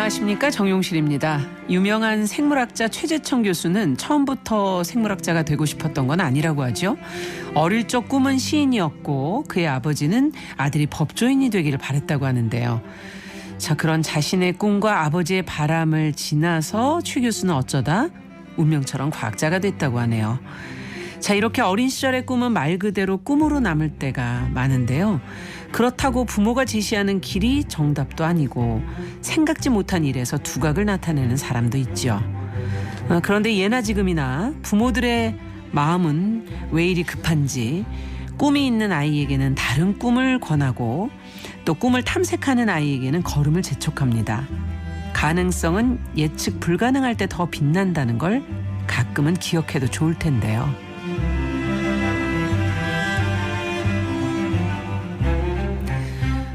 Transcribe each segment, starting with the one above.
안녕하십니까, 정용실입니다. 유명한 생물학자 최재천 교수는 처음부터 생물학자가 되고 싶었던 건 아니라고 하죠. 어릴 적 꿈은 시인이었고 그의 아버지는 아들이 법조인이 되기를 바랬다고 하는데요. 자, 그런 자신의 꿈과 아버지의 바람을 지나서 최 교수는 어쩌다 운명처럼 과학자가 됐다고 하네요. 자, 이렇게 어린 시절의 꿈은 말 그대로 꿈으로 남을 때가 많은데요. 그렇다고 부모가 제시하는 길이 정답도 아니고 생각지 못한 일에서 두각을 나타내는 사람도 있죠. 그런데 예나 지금이나 부모들의 마음은 왜 이리 급한지 꿈이 있는 아이에게는 다른 꿈을 권하고 또 꿈을 탐색하는 아이에게는 걸음을 재촉합니다. 가능성은 예측 불가능할 때 더 빛난다는 걸 가끔은 기억해도 좋을 텐데요.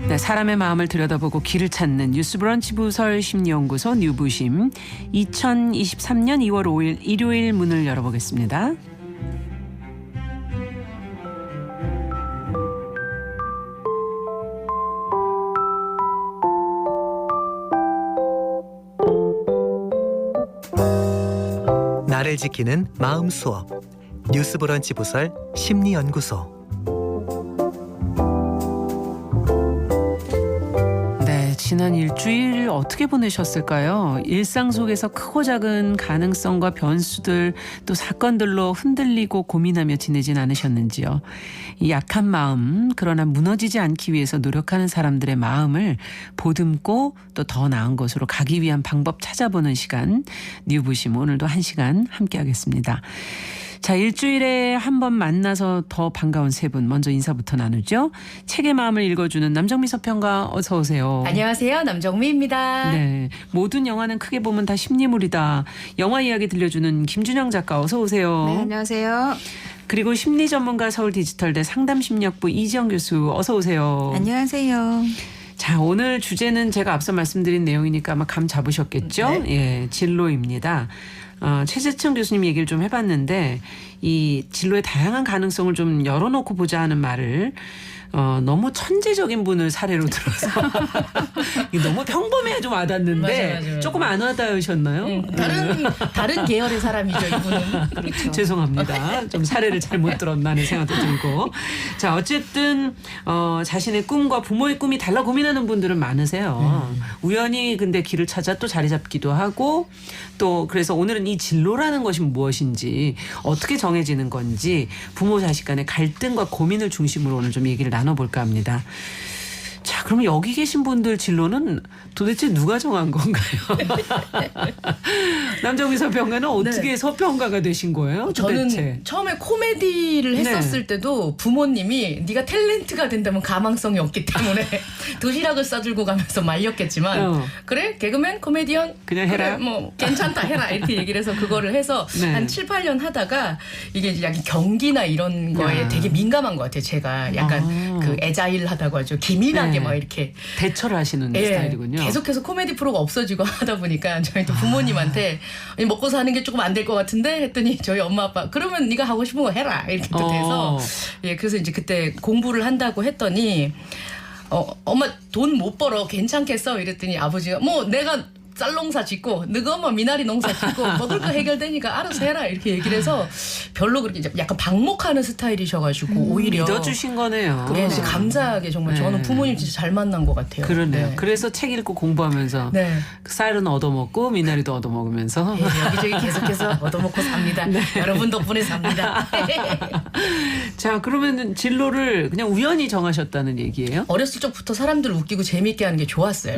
네, 사람의 마음을 들여다보고 길을 찾는 뉴스브런치 부설 심리연구소 뉴부심 2023년 2월 5일 일요일 문을 열어보겠습니다. 나를 지키는 마음 수업 뉴스브런치 부설 심리연구소. 지난 일주일 어떻게 보내셨을까요? 일상 속에서 크고 작은 가능성과 변수들 또 사건들로 흔들리고 고민하며 지내진 않으셨는지요? 이 약한 마음, 그러나 무너지지 않기 위해서 노력하는 사람들의 마음을 보듬고 또 더 나은 곳으로 가기 위한 방법 찾아보는 시간, 뉴부심 오늘도 1시간 함께하겠습니다. 자, 일주일에 한 번 만나서 더 반가운 세 분 먼저 인사부터 나누죠. 책의 마음을 읽어주는 남정미 서평가 어서 오세요. 안녕하세요. 남정미입니다. 네, 모든 영화는 크게 보면 다 심리물이다. 영화 이야기 들려주는 김준영 작가 어서 오세요. 네, 안녕하세요. 그리고 심리 전문가 서울 디지털대 상담심리학부 이지영 교수 어서 오세요. 안녕하세요. 자, 오늘 주제는 제가 앞서 말씀드린 내용이니까 아마 감 잡으셨겠죠? 네. 예, 진로입니다. 최재천 교수님 얘기를 좀 해봤는데 이 진로의 다양한 가능성을 좀 열어놓고 보자 하는 말을 너무 천재적인 분을 사례로 들어서 너무 평범해야 좀 와닿는데 맞아요. 조금 안 와닿으셨나요? 다른 계열의 사람이죠, 이분은. 그렇죠. 죄송합니다. 좀 사례를 잘못 들었나는 생각도 들고. 자, 어쨌든 자신의 꿈과 부모의 꿈이 달라 고민하는 분들은 많으세요. 우연히 근데 길을 찾아 또 자리 잡기도 하고 또 그래서 오늘은 이 진로라는 것이 무엇인지 어떻게 정해지는 건지 부모 자식 간의 갈등과 고민을 중심으로 오늘 좀 얘기를 나눠볼까 합니다. 자, 그러면 여기 계신 분들 진로는 도대체 누가 정한 건가요? 남정미 서평가는 어떻게 서평가가 되신 거예요? 저는 도대체? 처음에 코미디를 했었을 때도 부모님이 네가 탤런트가 된다면 가망성이 없기 때문에 도시락을 싸들고 가면서 말렸겠지만 그래? 개그맨? 코미디언? 그냥 해라? 그래, 뭐 괜찮다 해라 이렇게 얘기를 해서 그거를 해서 네. 한 7, 8년 하다가 이게 이제 약간 경기나 이런 거에 되게 민감한 것 같아요. 제가 약간 그 애자일하다고 하죠. 기민하게 막 이렇게 대처를 하시는 스타일이군요. 계속해서 코미디 프로가 없어지고 하다 보니까 저희 또 부모님한테 먹고 사는 게 조금 안 될 것 같은데 했더니 저희 엄마 아빠 그러면 네가 하고 싶은 거 해라 이렇게 또 돼서 그래서 이제 그때 공부를 한다고 했더니 엄마 돈 못 벌어 괜찮겠어 이랬더니 아버지가 뭐 내가 쌀농사 짓고 너가 뭐 미나리 농사 짓고 먹을 거 해결되니까 알아서 해라 이렇게 얘기를 해서 별로 그렇게 약간 방목하는 스타일이셔가지고 오히려 믿어주신 거네요. 그래서 감사하게 정말 저는 부모님 진짜 잘 만난 것 같아요. 그러네요. 네. 그래서 책 읽고 공부하면서 쌀은 얻어먹고 미나리도 얻어먹으면서 여기저기 계속해서 얻어먹고 삽니다. 여러분 덕분에 삽니다. 자, 그러면 진로를 그냥 우연히 정하셨다는 얘기예요? 어렸을 적부터 사람들 웃기고 재미있게 하는 게 좋았어요.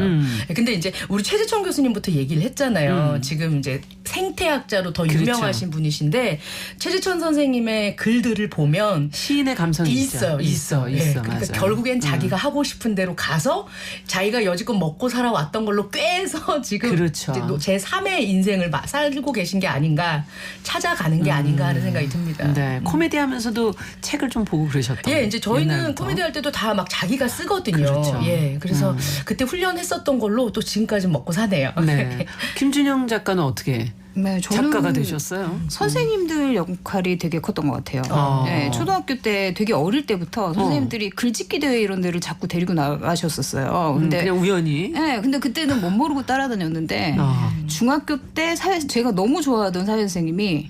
근데 이제 우리 최재천 교수님부터 얘기를 했잖아요. 지금 이제 생태학자로 더 유명하신 분이신데 최재천 선생님의 글들을 보면 시인의 감성이 있어요. 있어. 그러니까 맞아. 결국엔 자기가 하고 싶은 대로 가서 자기가 여지껏 먹고 살아왔던 걸로 꿰서 지금 그렇죠. 제 3의 인생을 살고 계신 게 아닌가 찾아가는 게 아닌가 하는 생각이 듭니다. 네, 코미디 하면서도 책을 좀 보고 그러셨던. 예, 이제 저희는 옛날부터. 코미디 할 때도 다 막 자기가 쓰거든요. 그렇죠. 예, 그래서 그때 훈련했었던 걸로 또 지금까지 먹고 사네요. 네. 김준영 작가는 어떻게 네, 저는 작가가 되셨어요? 선생님들 역할이 되게 컸던 것 같아요. 아. 네, 초등학교 때 되게 어릴 때부터 선생님들이 글짓기 대회 이런 데를 자꾸 데리고 나가셨었어요. 근데 그냥 우연히. 네, 근데 그때는 못 모르고 따라다녔는데 아. 중학교 때 제가 너무 좋아하던 사회 선생님이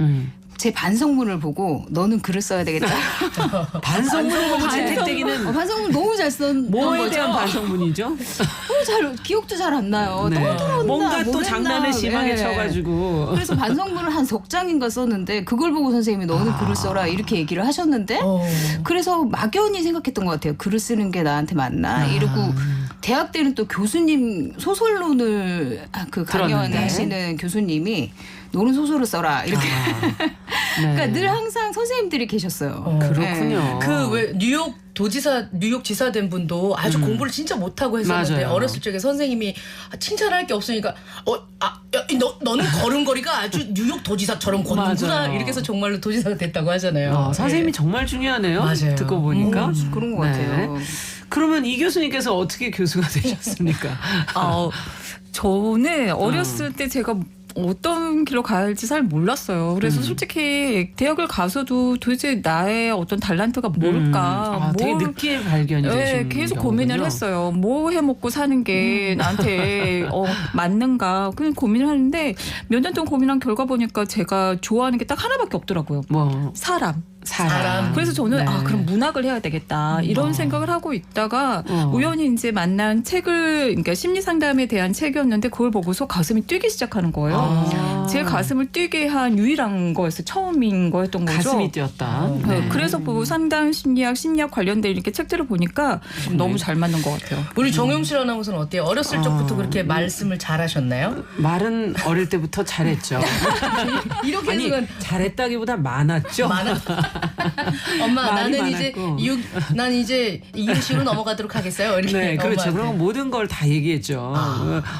제 반성문을 보고 너는 글을 써야 되겠다. 반성문을 보고 채택되기는 반성문 너무 잘 쓴 뭐에 거죠. 대한 반성문이죠? 너무 잘 기억도 잘 안 나요. 네. 너무 들었나 뭔가 또 뭘 장난을 했나. 심하게 네. 쳐가지고. 그래서 반성문을 한 석 장인가 썼는데 그걸 보고 선생님이 너는 글을 써라 이렇게 얘기를 하셨는데 그래서 막연히 생각했던 것 같아요. 글을 쓰는 게 나한테 맞나 이러고 대학 때는 또 교수님 소설론을 강연하시는 교수님이 너는 소설을 써라 이렇게 그러니까 늘 항상 선생님들이 계셨어요. 그렇군요. 그 왜 뉴욕 지사 된 분도 아주 공부를 진짜 못하고 했었는데 맞아요. 어렸을 적에 선생님이 칭찬할 게 없으니까 너는 걸음걸이가 아주 뉴욕 도지사처럼 걷는구나 맞아요. 이렇게 해서 정말로 도지사가 됐다고 하잖아요. 선생님이 네. 정말 중요하네요. 맞아요. 듣고 보니까. 그런 것 같아요. 그러면 이 교수님께서 어떻게 교수가 되셨습니까? 저는 어렸을 때 제가 어떤 길로 가야 할지 잘 몰랐어요. 그래서 솔직히 대학을 가서도 도대체 나의 어떤 달란트가 뭘까. 되게 늦게 발견이 네, 되신 계속 경우군요. 고민을 했어요. 뭐 해먹고 사는 게 나한테 맞는가. 그냥 고민을 하는데 몇 년 동안 고민한 결과 보니까 제가 좋아하는 게 딱 하나밖에 없더라고요. 뭐 사람. 사람. 그래서 저는 네. 그럼 문학을 해야 되겠다 이런 생각을 하고 있다가 우연히 이제 만난 책을 그러니까 심리 상담에 대한 책이었는데 그걸 보고서 가슴이 뛰기 시작하는 거예요. 제 가슴을 뛰게 한 유일한 거였어요. 처음인 거였던 거죠. 가슴이 뛰었다. 네. 그래서 뭐 상담 심리학 관련된 이렇게 책들을 보니까 너무 잘 맞는 것 같아요. 우리 정용실 아나운서는 어때요? 어렸을 적부터 그렇게 말씀을 잘하셨나요? 말은 어릴 때부터 잘했죠. 이렇게 아니 해서 잘했다기보다 많았죠. 엄마 말이 나는 많았고. 난 이제 이유식으로 넘어가도록 하겠어요. 이렇게 네, 그렇죠. 엄마한테. 그럼 모든 걸 다 얘기했죠.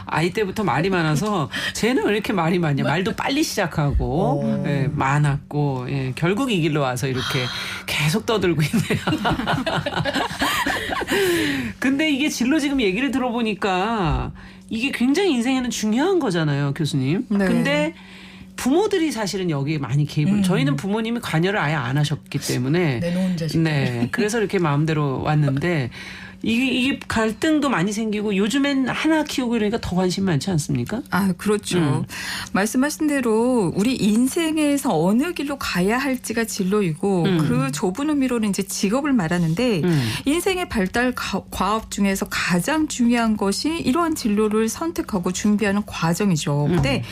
아이 때부터 말이 많아서 쟤는 왜 이렇게 말이 많냐. 말도 빨리 시작하고 예, 많았고 결국 이 길로 와서 이렇게 계속 떠들고 있네요. 근데 이게 진로 지금 얘기를 들어보니까 이게 굉장히 인생에는 중요한 거잖아요, 교수님. 네. 근데 부모들이 사실은 여기에 많이 개입을. 저희는 부모님이 관여를 아예 안 하셨기 때문에. 내놓은 자식. 네. 그래서 이렇게 마음대로 왔는데 이게 갈등도 많이 생기고 요즘엔 하나 키우고 이러니까 더 관심 많지 않습니까? 그렇죠. 말씀하신 대로 우리 인생에서 어느 길로 가야 할지가 진로이고 그 좁은 의미로는 이제 직업을 말하는데 인생의 발달 과업 중에서 가장 중요한 것이 이러한 진로를 선택하고 준비하는 과정이죠. 근데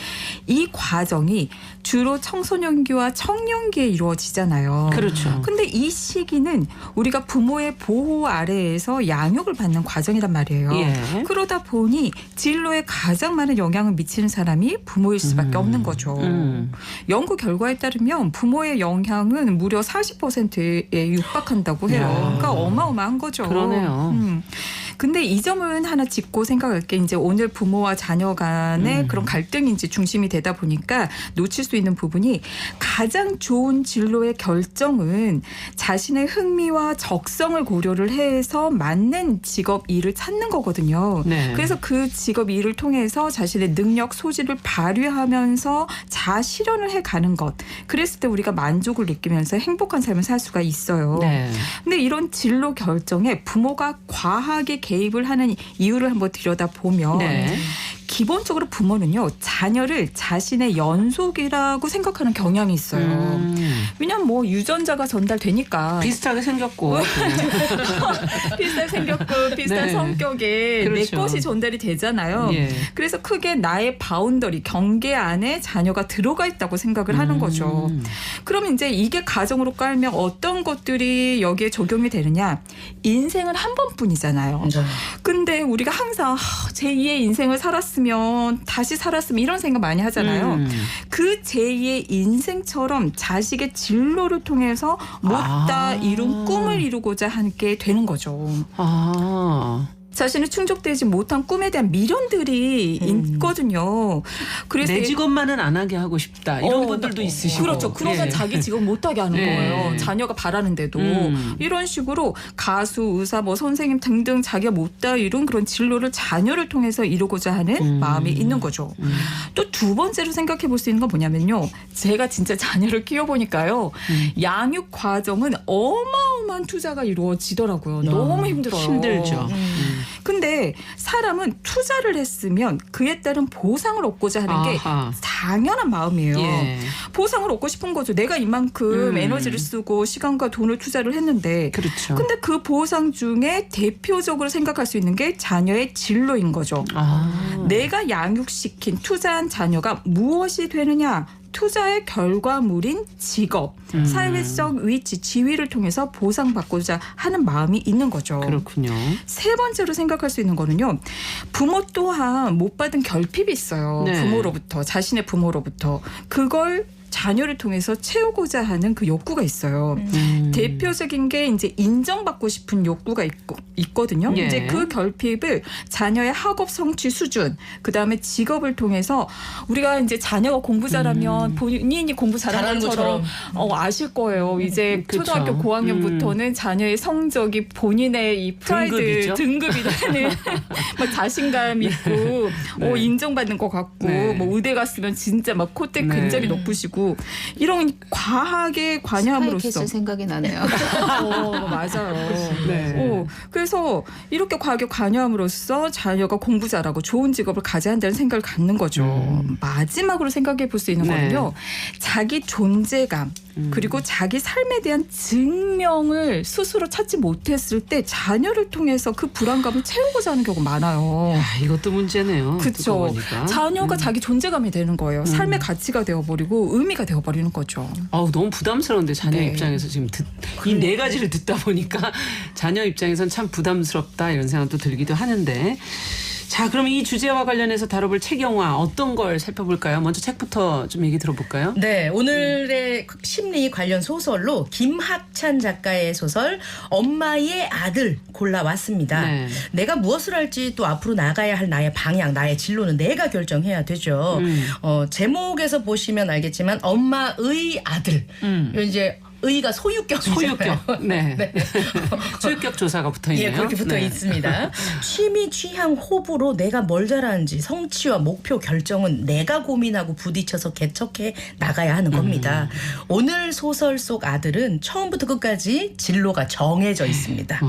이 과정이 주로 청소년기와 청년기에 이루어지잖아요. 그렇죠. 근데 이 시기는 우리가 부모의 보호 아래에서 양육을 받는 과정이란 말이에요. 예. 그러다 보니 진로에 가장 많은 영향을 미치는 사람이 부모일 수밖에 없는 거죠. 연구 결과에 따르면 부모의 영향은 무려 40%에 육박한다고 해요. 야. 그러니까 어마어마한 거죠. 그러네요. 근데 이 점은 하나 짚고 생각할 게 이제 오늘 부모와 자녀 간의 그런 갈등이 이제 중심이 되다 보니까 놓칠 수 있는 부분이 가장 좋은 진로의 결정은 자신의 흥미와 적성을 고려를 해서 맞는 직업 일을 찾는 거거든요. 네. 그래서 그 직업 일을 통해서 자신의 능력, 소질을 발휘하면서 자아 실현을 해가는 것. 그랬을 때 우리가 만족을 느끼면서 행복한 삶을 살 수가 있어요. 네. 근데 이런 진로 결정에 부모가 과하게 개입을 하는 이유를 한번 들여다보면 네. 기본적으로 부모는요. 자녀를 자신의 연속이라고 생각하는 경향이 있어요. 왜냐하면 뭐 유전자가 전달되니까. 비슷하게 생겼고. 비슷하게 생겼고 비슷한 네. 성격에 그렇죠. 내 것이 전달이 되잖아요. 예. 그래서 크게 나의 바운더리, 경계 안에 자녀가 들어가 있다고 생각을 하는 거죠. 그러면 이제 이게 가정으로 깔면 어떤 것들이 여기에 적용이 되느냐. 인생은 한 번뿐이잖아요. 근데 우리가 항상 제2의 인생을 살았으면 다시 살았으면 이런 생각 많이 하잖아요. 그 제2의 인생처럼 자식의 진로를 통해서 못다 이룬 꿈을 이루고자 하게 되는 거죠. 자신이 충족되지 못한 꿈에 대한 미련들이 있거든요. 그래서 내 직업만은 안 하게 하고 싶다. 이런 분들도 있으시고. 그렇죠. 그러면 예. 자기 직업 못하게 하는 예. 거예요. 자녀가 바라는데도. 이런 식으로 가수, 의사, 뭐 선생님 등등 자기가 못다 이룬 그런 진로를 자녀를 통해서 이루고자 하는 마음이 있는 거죠. 또 두 번째로 생각해 볼 수 있는 건 뭐냐면요. 제가 진짜 자녀를 키워보니까요. 양육 과정은 어마어마한 투자가 이루어지더라고요. 너무 힘들어요. 힘들죠. 근데 사람은 투자를 했으면 그에 따른 보상을 얻고자 하는 게 아하. 당연한 마음이에요. 예. 보상을 얻고 싶은 거죠. 내가 이만큼 에너지를 쓰고 시간과 돈을 투자를 했는데 그렇죠. 근데 그 보상 중에 대표적으로 생각할 수 있는 게 자녀의 진로인 거죠. 내가 양육시킨 투자한 자녀가 무엇이 되느냐. 투자의 결과물인 직업, 사회적 위치, 지위를 통해서 보상받고자 하는 마음이 있는 거죠. 그렇군요. 세 번째로 생각할 수 있는 거는요. 부모 또한 못 받은 결핍이 있어요. 네. 부모로부터, 자신의 부모로부터. 그걸 자녀를 통해서 채우고자 하는 그 욕구가 있어요. 대표적인 게 이제 인정받고 싶은 욕구가 있거든요. 예. 이제 그 결핍을 자녀의 학업 성취 수준, 그 다음에 직업을 통해서 우리가 이제 자녀가 공부 잘하면 본인이 공부 잘하는 것처럼 아실 거예요. 이제 그쵸. 초등학교 고학년부터는 자녀의 성적이 본인의 이 프라이드 등급이죠. 등급이 되는 막 자신감 있고 네. 인정받는 것 같고 네. 뭐 의대 갔으면 진짜 막 콧대 네. 근접이 높으시고 이런 과하게 관여함으로써 스파이캐슬 생각이 나네요. 맞아요. 네. 그래서 이렇게 과하게 관여함으로써 자녀가 공부 잘하고 좋은 직업을 가져야 한다는 생각을 갖는 거죠. 마지막으로 생각해 볼 수 있는 네. 거는요. 자기 존재감 그리고 자기 삶에 대한 증명을 스스로 찾지 못했을 때 자녀를 통해서 그 불안감을 채우고자 하는 경우가 많아요. 아, 이것도 문제네요. 그렇죠. 자녀가 자기 존재감이 되는 거예요. 삶의 가치가 되어버리고 의미가 되어버리는 거죠. 너무 부담스러운데 자녀 네. 입장에서 지금 이 네 가지를 듣다 보니까 자녀 입장에선 참 부담스럽다 이런 생각도 들기도 하는데 자, 그럼 이 주제와 관련해서 다뤄볼 책 영화 어떤 걸 살펴볼까요? 먼저 책부터 좀 얘기 들어볼까요? 네, 오늘의 심리 관련 소설로 김학찬 작가의 소설 엄마의 아들 골라왔습니다. 네. 내가 무엇을 할지 또 앞으로 나가야 할 나의 방향, 나의 진로는 내가 결정해야 되죠. 제목에서 보시면 알겠지만 엄마의 아들. 이제 의가 소유격이잖아요. 소유격. 네. 네. 소유격 조사가 붙어 있네요. 예, 그렇게 붙어 네. 있습니다. 취미, 취향, 호불호, 내가 뭘 잘하는지 성취와 목표 결정은 내가 고민하고 부딪혀서 개척해 나가야 하는 겁니다. 오늘 소설 속 아들은 처음부터 끝까지 진로가 정해져 있습니다.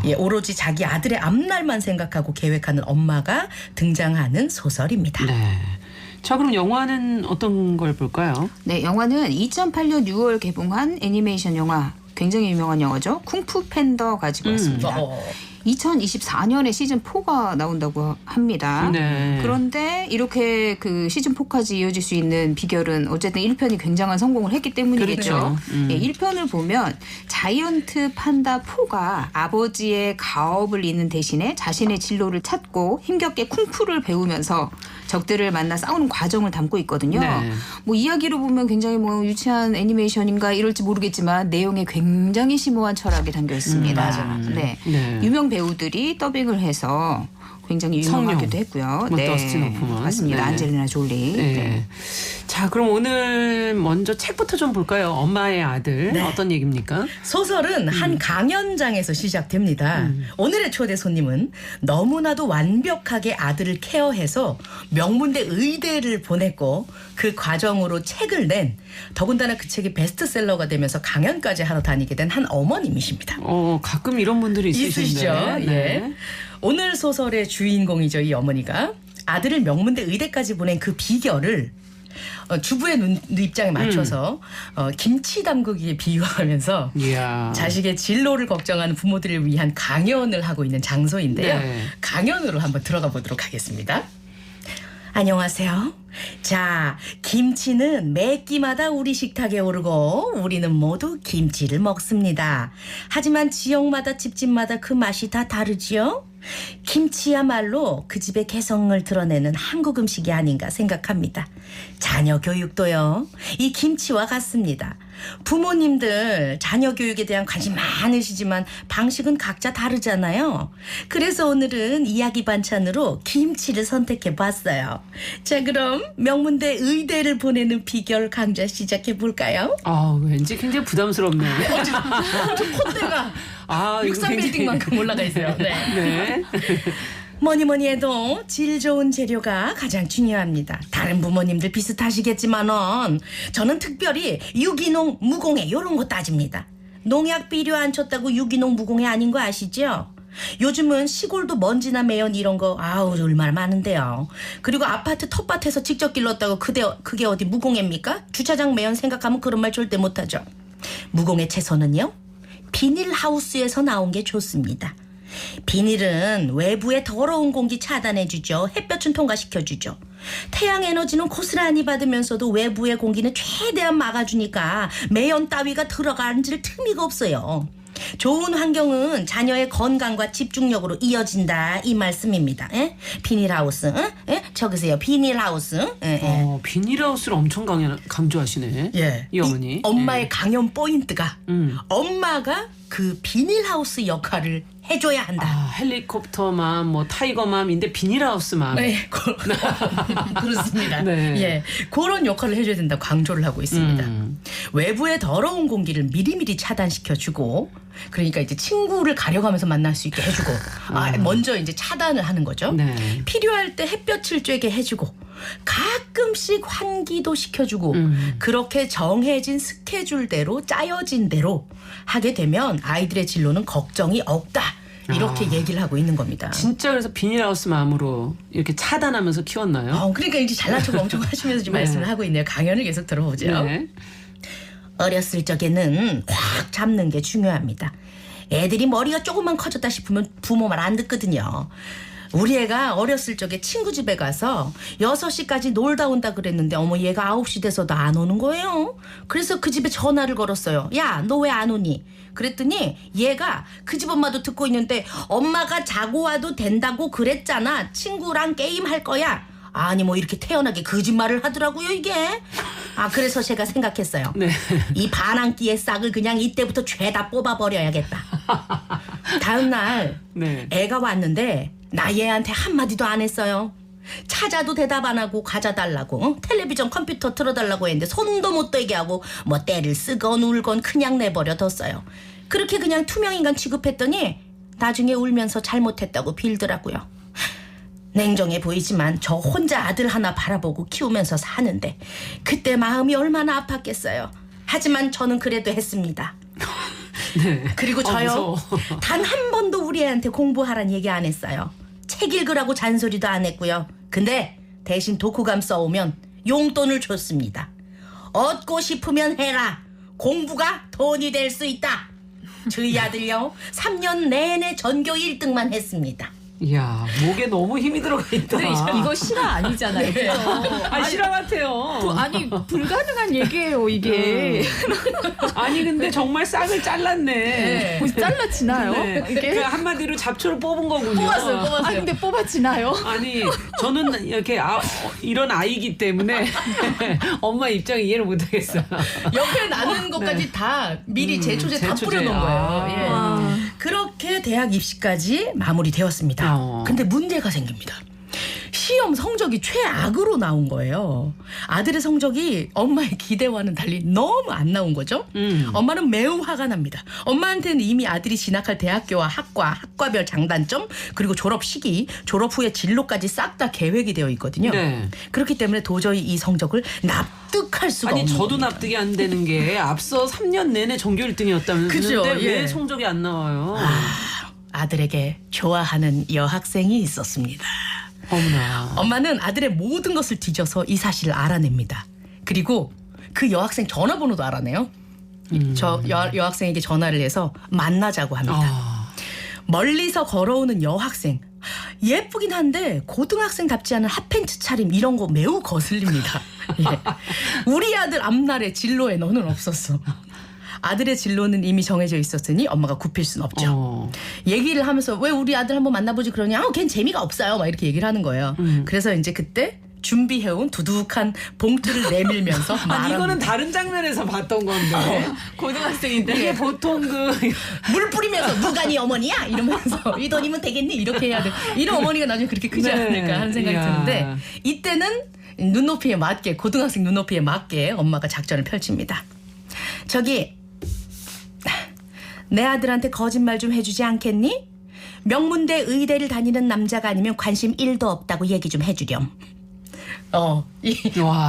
예, 오로지 자기 아들의 앞날만 생각하고 계획하는 엄마가 등장하는 소설입니다. 네. 자, 그럼 영화는 어떤 걸 볼까요? 네, 영화는 2008년 6월 개봉한 애니메이션 영화, 굉장히 유명한 영화죠. 쿵푸 팬더 가지고 왔습니다. 2024년에 시즌 4가 나온다고 합니다. 네. 그런데 이렇게 그 시즌 4까지 이어질 수 있는 비결은 어쨌든 1편이 굉장한 성공을 했기 때문이겠죠. 그렇죠. 예, 1편을 보면 자이언트 판다 4가 아버지의 가업을 잇는 대신에 자신의 진로를 찾고 힘겹게 쿵푸를 배우면서 적들을 만나 싸우는 과정을 담고 있거든요. 네. 뭐 이야기로 보면 굉장히 뭐 유치한 애니메이션인가 이럴지 모르겠지만 내용에 굉장히 심오한 철학이 담겨 있습니다. 맞아요. 네. 네. 유명 배우들이 더빙을 해서 굉장히 유명하기도 성룡. 했고요. 뭐 더스틴 호프만. 맞습니다. 네. 안젤리나 졸리. 네. 네. 자, 그럼 오늘 먼저 책부터 좀 볼까요? 엄마의 아들. 네. 어떤 얘기입니까? 소설은 한 강연장에서 시작됩니다. 오늘의 초대 손님은 너무나도 완벽하게 아들을 케어해서 명문대 의대를 보냈고 그 과정으로 책을 낸 더군다나 그 책이 베스트셀러가 되면서 강연까지 하러 다니게 된 한 어머님이십니다. 가끔 이런 분들이 있으시죠? 있으신데. 예. 오늘 소설의 주인공이죠. 이 어머니가 아들을 명문대 의대까지 보낸 그 비결을 주부의 입장에 맞춰서 김치 담그기에 비유하면서 이야. 자식의 진로를 걱정하는 부모들을 위한 강연을 하고 있는 장소인데요. 네. 강연으로 한번 들어가 보도록 하겠습니다. 안녕하세요. 자, 김치는 매 끼마다 우리 식탁에 오르고 우리는 모두 김치를 먹습니다. 하지만 지역마다 집집마다 그 맛이 다 다르지요? 김치야말로 그 집의 개성을 드러내는 한국 음식이 아닌가 생각합니다. 자녀 교육도요. 이 김치와 같습니다. 부모님들 자녀 교육에 대한 관심 많으시지만 방식은 각자 다르잖아요. 그래서 오늘은 이야기 반찬으로 김치를 선택해 봤어요. 자, 그럼 명문대 의대를 보내는 비결 강좌 시작해 볼까요? 왠지 굉장히 부담스럽네. 저 콧대가 아, 이거 63빌딩만큼 올라가 있어요. 네. 네. 뭐니 해도 질 좋은 재료가 가장 중요합니다. 다른 부모님들 비슷하시겠지만은 저는 특별히 유기농, 무공해 이런 거 따집니다. 농약 비료 안 쳤다고 유기농, 무공해 아닌 거 아시죠? 요즘은 시골도 먼지나 매연 이런 거 얼마나 많은데요. 그리고 아파트 텃밭에서 직접 길렀다고 그게 어디 무공해입니까? 주차장 매연 생각하면 그런 말 절대 못하죠. 무공해 채소는요, 비닐하우스에서 나온 게 좋습니다. 비닐은 외부의 더러운 공기 차단해주죠. 햇볕은 통과시켜주죠. 태양 에너지는 고스란히 받으면서도 외부의 공기는 최대한 막아주니까 매연 따위가 들어가는 틈이 없어요. 좋은 환경은 자녀의 건강과 집중력으로 이어진다, 이 말씀입니다. 에? 비닐하우스, 저기세요, 비닐하우스. 비닐하우스를 엄청 강조하시네. 예. 이 어머니. 엄마의 강연 포인트가 엄마가 그 비닐하우스 역할을 해줘야 한다. 헬리콥터맘, 뭐 타이거맘인데 비닐하우스맘. 네, 그렇습니다. 네. 예, 그런 역할을 해줘야 된다고 강조를 하고 있습니다. 외부의 더러운 공기를 미리미리 차단시켜주고, 그러니까 이제 친구를 가려가면서 만날 수 있게 해주고, 먼저 이제 차단을 하는 거죠. 네. 필요할 때 햇볕을 쬐게 해주고, 가끔씩 환기도 시켜주고, 그렇게 정해진 스케줄대로 짜여진 대로 하게 되면 아이들의 진로는 걱정이 없다, 이렇게 얘기를 하고 있는 겁니다. 진짜 그래서 비닐하우스 맘으로 이렇게 차단하면서 키웠나요? 그러니까 이제 잘난 척 엄청 하시면서 지금 네. 말씀을 하고 있네요. 강연을 계속 들어보죠. 네. 어렸을 적에는 확 잡는 게 중요합니다. 애들이 머리가 조금만 커졌다 싶으면 부모 말 안 듣거든요. 우리 애가 어렸을 적에 친구 집에 가서 6시까지 놀다 온다 그랬는데 얘가 9시 돼서도 안 오는 거예요. 그래서 그 집에 전화를 걸었어요. 야, 너 왜 안 오니? 그랬더니 얘가 그 집 엄마도 듣고 있는데 엄마가 자고 와도 된다고 그랬잖아. 친구랑 게임할 거야. 아니 이렇게 태연하게 거짓말을 하더라고요, 이게. 그래서 제가 생각했어요. 네. 이 반항기의 싹을 그냥 이때부터 죄다 뽑아버려야겠다. 다음 날 네. 애가 왔는데 나 얘한테 한마디도 안 했어요. 찾아도 대답 안 하고 과자 달라고, 텔레비전 컴퓨터 틀어달라고 했는데 손도 못 대게 하고 때를 쓰건 울건 그냥 내버려뒀어요. 그렇게 그냥 투명인간 취급했더니 나중에 울면서 잘못했다고 빌더라고요. 냉정해 보이지만 저 혼자 아들 하나 바라보고 키우면서 사는데 그때 마음이 얼마나 아팠겠어요. 하지만 저는 그래도 했습니다. 네. 그리고 저요, 무서워. 단 한 번도 우리 애한테 공부하란 얘기 안 했어요. 책 읽으라고 잔소리도 안 했고요. 근데 대신 독후감 써오면 용돈을 줬습니다. 얻고 싶으면 해라. 공부가 돈이 될 수 있다. 저희 아들요, 3년 내내 전교 1등만 했습니다. 이야, 목에 너무 힘이 들어가 있다. 이거 실화 아니잖아요. 실화 같아요. 아니 불가능한 얘기예요 이게. 아니 근데 정말 싹을 잘랐네. 잘라지나요? 네. 이게? 그 한마디로 잡초를 뽑은 거군요. 뽑았어요. 아니 근데 뽑아지나요? 아니 저는 이렇게 이런 아이기 때문에 엄마 입장 이해를 못하겠어요. 옆에 나는 것까지 다 미리 제초제 다 제초제. 뿌려놓은 거예요. 예. 아. 그렇게 대학 입시까지 마무리되었습니다. 근데 문제가 생깁니다. 시험 성적이 최악으로 나온 거예요. 아들의 성적이 엄마의 기대와는 달리 너무 안 나온 거죠. 엄마는 매우 화가 납니다. 엄마한테는 이미 아들이 진학할 대학교와 학과별 장단점, 그리고 졸업 시기, 졸업 후에 진로까지 싹 다 계획이 되어 있거든요. 네. 그렇기 때문에 도저히 이 성적을 납득할 수가 없는 저도 겁니다. 납득이 안 되는 게 앞서 3년 내내 전교 1등이었다면서 그죠, 왜 예. 성적이 안 나와요? 아들에게 좋아하는 여학생이 있었습니다. 어머나. 엄마는 아들의 모든 것을 뒤져서 이 사실을 알아냅니다. 그리고 그 여학생 전화번호도 알아내요. 저 여학생에게 전화를 해서 만나자고 합니다. 멀리서 걸어오는 여학생. 예쁘긴 한데 고등학생답지 않은 핫팬츠 차림 이런 거 매우 거슬립니다. 예. 우리 아들 앞날에 진로에 너는 없었어. 아들의 진로는 이미 정해져 있었으니 엄마가 굽힐 순 없죠. 얘기를 하면서 왜 우리 아들 한번 만나보지 그러냐? 걘 재미가 없어요. 막 이렇게 얘기를 하는 거예요. 그래서 이제 그때 준비해온 두둑한 봉투를 내밀면서 아니 말합니다. 이거는 다른 장면에서 봤던 건데. 고등학생인데. 이게 보통 물 뿌리면서 누가 네 어머니야? 이러면서 이 돈이면 되겠니? 이렇게 해야 돼. 이런 어머니가 나중에 그렇게 크지 네. 않을까 하는 생각이 이야. 드는데 이때는 눈높이에 맞게 고등학생 눈높이에 맞게 엄마가 작전을 펼칩니다. 저기 내 아들한테 거짓말 좀 해주지 않겠니? 명문대 의대를 다니는 남자가 아니면 관심 1도 없다고 얘기 좀 해주렴. 와.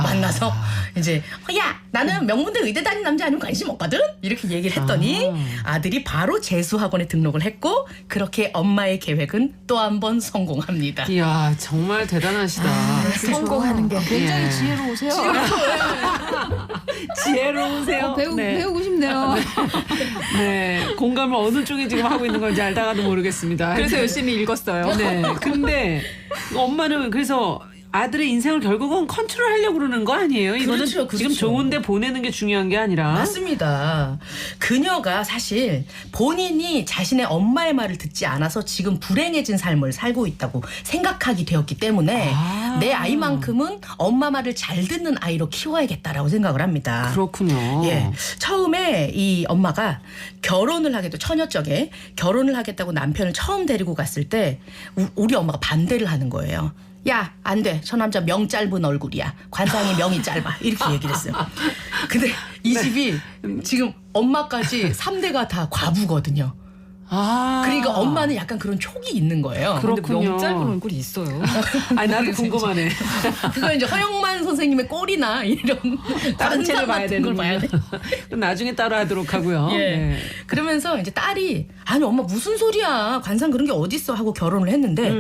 만나서 이제 야 나는 명문대 의대 다니는 남자 아니면 관심 없거든 이렇게 얘기를 했더니 아들이 바로 재수학원에 등록을 했고 그렇게 엄마의 계획은 또 한 번 성공합니다. 이야 정말 대단하시다. 성공하는 게. 굉장히 예. 지혜로우세요. 지혜로우세요. 배우고 싶네요. 네, 공감을 어느 쪽에 지금 하고 있는 건지 알다가도 모르겠습니다. 그래서 열심히 읽었어요. 네, 근데 엄마는 그래서 아들의 인생을 결국은 컨트롤하려고 그러는 거 아니에요? 이거는 그렇죠, 그렇죠. 지금 좋은데 보내는 게 중요한 게 아니라. 맞습니다. 그녀가 사실 본인이 자신의 엄마의 말을 듣지 않아서 지금 불행해진 삶을 살고 있다고 생각하게 되었기 때문에 내 아이만큼은 엄마 말을 잘 듣는 아이로 키워야겠다라고 생각을 합니다. 그렇군요. 예. 처음에 이 엄마가 결혼을 하겠다고 처녀적에 결혼을 하겠다고 남편을 처음 데리고 갔을 때 우리 엄마가 반대를 하는 거예요. 야, 안 돼. 저 남자 명 짧은 얼굴이야. 관상이 명이 짧아. 이렇게 얘기를 했어요. 근데 이 집이 지금 엄마까지 3대가 다 과부거든요. 아. 그러니까 엄마는 약간 그런 촉이 있는 거예요. 그렇군요. 명 짧은 얼굴이 있어요. 아니 나도 궁금하네. 그거 이제 허영만 선생님의 꼴이나 이런 다른 책을 관상 봐야 같은 되는 걸 봐야 돼. 나중에 따로 하도록 하고요. 예. 네. 그러면서 이제 딸이 아니 엄마 무슨 소리야 관상 그런 게 어딨어 하고 결혼을 했는데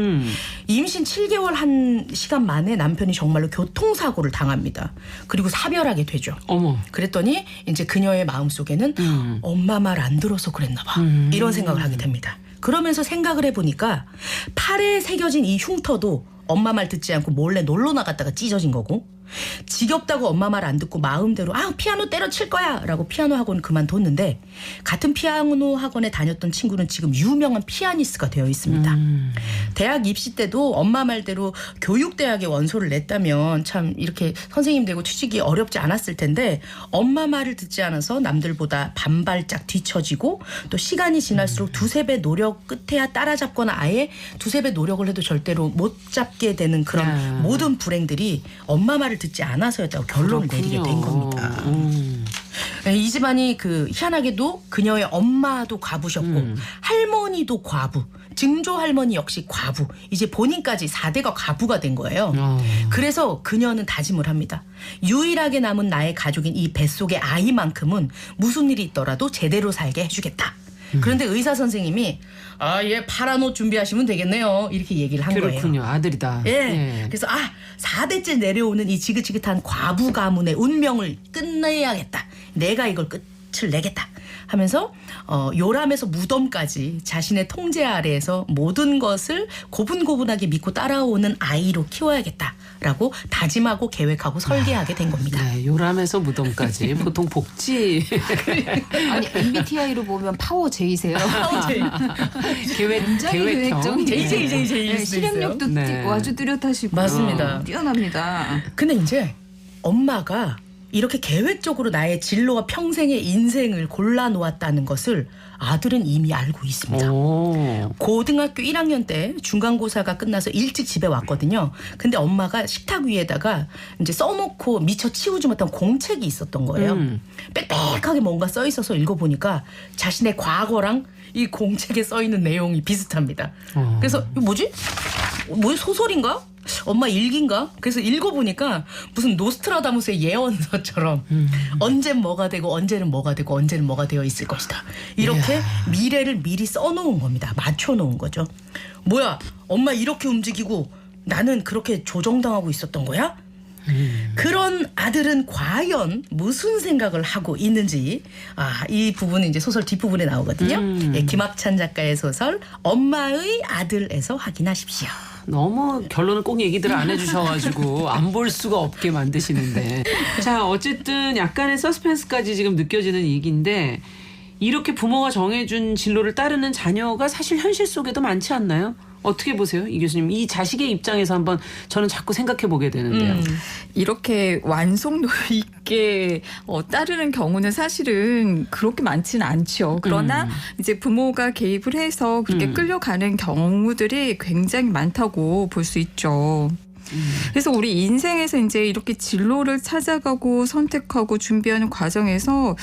임신 7개월 한 시간 만에 남편이 정말로 교통사고를 당합니다. 그리고 사별하게 되죠. 어머. 그랬더니 이제 그녀의 마음속에는 엄마 말 안 들어서 그랬나 봐. 이런 생각을 하게 됩니다. 그러면서 생각을 해보니까 팔에 새겨진 이 흉터도 엄마 말 듣지 않고 몰래 놀러 나갔다가 찢어진 거고 지겹다고 엄마 말 안 듣고 마음대로 피아노 때려칠 거야 라고 피아노 학원 그만뒀는데 같은 피아노 학원에 다녔던 친구는 지금 유명한 피아니스트가 되어 있습니다. 대학 입시 때도 엄마 말대로 교육대학에 원서를 냈다면 참 이렇게 선생님 되고 취직이 어렵지 않았을 텐데 엄마 말을 듣지 않아서 남들보다 반발짝 뒤처지고 또 시간이 지날수록 두세 배 노력 끝에야 따라잡거나 아예 두세 배 노력을 해도 절대로 못 잡게 되는 그런 모든 불행들이 엄마 말을 듣지 않아서였다고 결론을 내리게 된 겁니다. 이 집안이 그 희한하게도 그녀의 엄마도 과부셨고 할머니도 과부, 증조 할머니 역시 과부, 이제 본인까지 4대가 과부가 된 거예요. 그래서 그녀는 다짐을 합니다. 유일하게 남은 나의 가족인 이 뱃속의 아이만큼은 무슨 일이 있더라도 제대로 살게 해주겠다. 그런데 의사 선생님이 얘 파란 옷 준비하시면 되겠네요. 이렇게 얘기를 한 거예요. 그렇군요. 아들이다. 예. 그래서 4대째 내려오는 이 지긋지긋한 과부 가문의 운명을 끝내야겠다. 내가 이걸 끝을 내겠다. 하면서 요람에서 무덤까지 자신의 통제 아래에서 모든 것을 고분고분하게 믿고 따라오는 아이로 키워야겠다라고 다짐하고 계획하고 설계하게 된 겁니다. 네, 요람에서 무덤까지 보통 복지 아니 MBTI로 보면 파워 J세요. 굉장히 계획적. JJJJ 실행력도 네. 아주 뚜렷하시고 맞습니다. 뛰어납니다. 근데 이제 엄마가 이렇게 계획적으로 나의 진로와 평생의 인생을 골라놓았다는 것을 아들은 이미 알고 있습니다. 오. 고등학교 1학년 때 중간고사가 끝나서 일찍 집에 왔거든요. 근데 엄마가 식탁 위에다가 이제 써놓고 미처 치우지 못한 공책이 있었던 거예요. 빽빽하게 뭔가 써 있어서 읽어보니까 자신의 과거랑 이 공책에 써 있는 내용이 비슷합니다. 그래서 이거 뭐지? 소설인가? 엄마 일기인가? 그래서 읽어보니까 무슨 노스트라다무스의 예언서처럼 언젠 뭐가 되고 언제는 뭐가 되고 언제는 뭐가 되어 있을 것이다. 이렇게 미래를 미리 써놓은 겁니다. 맞춰놓은 거죠. 뭐야 엄마 이렇게 움직이고 나는 그렇게 조정당하고 있었던 거야? 그런 아들은 과연 무슨 생각을 하고 있는지 이 부분은 이제 소설 뒷부분에 나오거든요. 예, 김학찬 작가의 소설 엄마의 아들에서 확인하십시오. 너무 결론을 꼭 얘기들을 안 해주셔가지고 안 볼 수가 없게 만드시는데. 자, 어쨌든 약간의 서스펜스까지 지금 느껴지는 얘기인데 이렇게 부모가 정해준 진로를 따르는 자녀가 사실 현실 속에도 많지 않나요? 어떻게 보세요, 이 교수님? 이 자식의 입장에서 한번 저는 자꾸 생각해 보게 되는데요. 이렇게 완성도 있게 따르는 경우는 사실은 그렇게 많지는 않죠. 그러나 이제 부모가 개입을 해서 그렇게 끌려가는 경우들이 굉장히 많다고 볼 수 있죠. 그래서 우리 인생에서 이제 이렇게 진로를 찾아가고 선택하고 준비하는 과정에서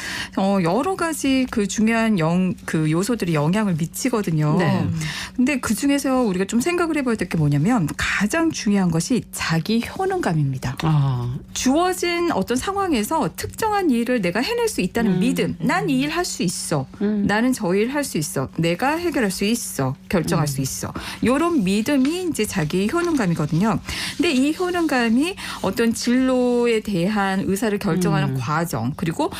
여러 가지 그 중요한 그 요소들이 영향을 미치거든요. 네. 근데 그 중에서 우리가 좀 생각을 해봐야 될 게 뭐냐면 가장 중요한 것이 자기 효능감입니다. 주어진 어떤 상황에서 특정한 일을 내가 해낼 수 있다는 믿음. 난 이 일 할 수 있어. 나는 저 일 할 수 있어. 내가 해결할 수 있어. 결정할 수 있어. 이런 믿음이 이제 자기 효능감이거든요. 근데 이 효능감이 어떤 진로에 대한 의사를 결정하는 과정 그리고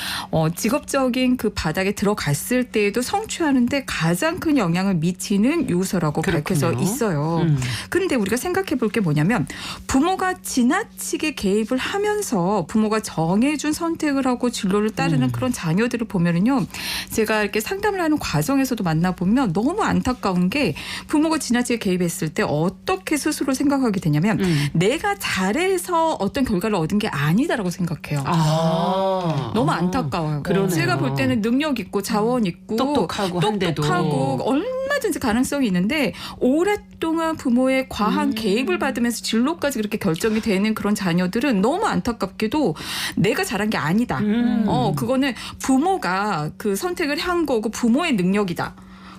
직업적인 그 바닥에 들어갔을 때에도 성취하는데 가장 큰 영향을 미치는 요소라고 밝혀져 있어요. 근데 우리가 생각해 볼 게 뭐냐면 부모가 지나치게 개입을 하면서 부모가 정해준 선택을 하고 진로를 따르는 그런 자녀들을 보면은요. 제가 이렇게 상담을 하는 과정에서도 만나보면 너무 안타까운 게 부모가 지나치게 개입했을 때 어떻게 스스로 생각하게 되냐면 내가 잘해서 어떤 결과를 얻은 게 아니다라고 생각해요. 너무 안타까워요. 그러네요. 제가 볼 때는 능력 있고 자원 있고 똑똑하고 얼마든지 가능성이 있는데 오랫동안 부모의 과한 개입을 받으면서 진로까지 그렇게 결정이 되는 그런 자녀들은 너무 안타깝게도 내가 잘한 게 아니다. 그거는 부모가 그 선택을 한 거고 부모의 능력이다.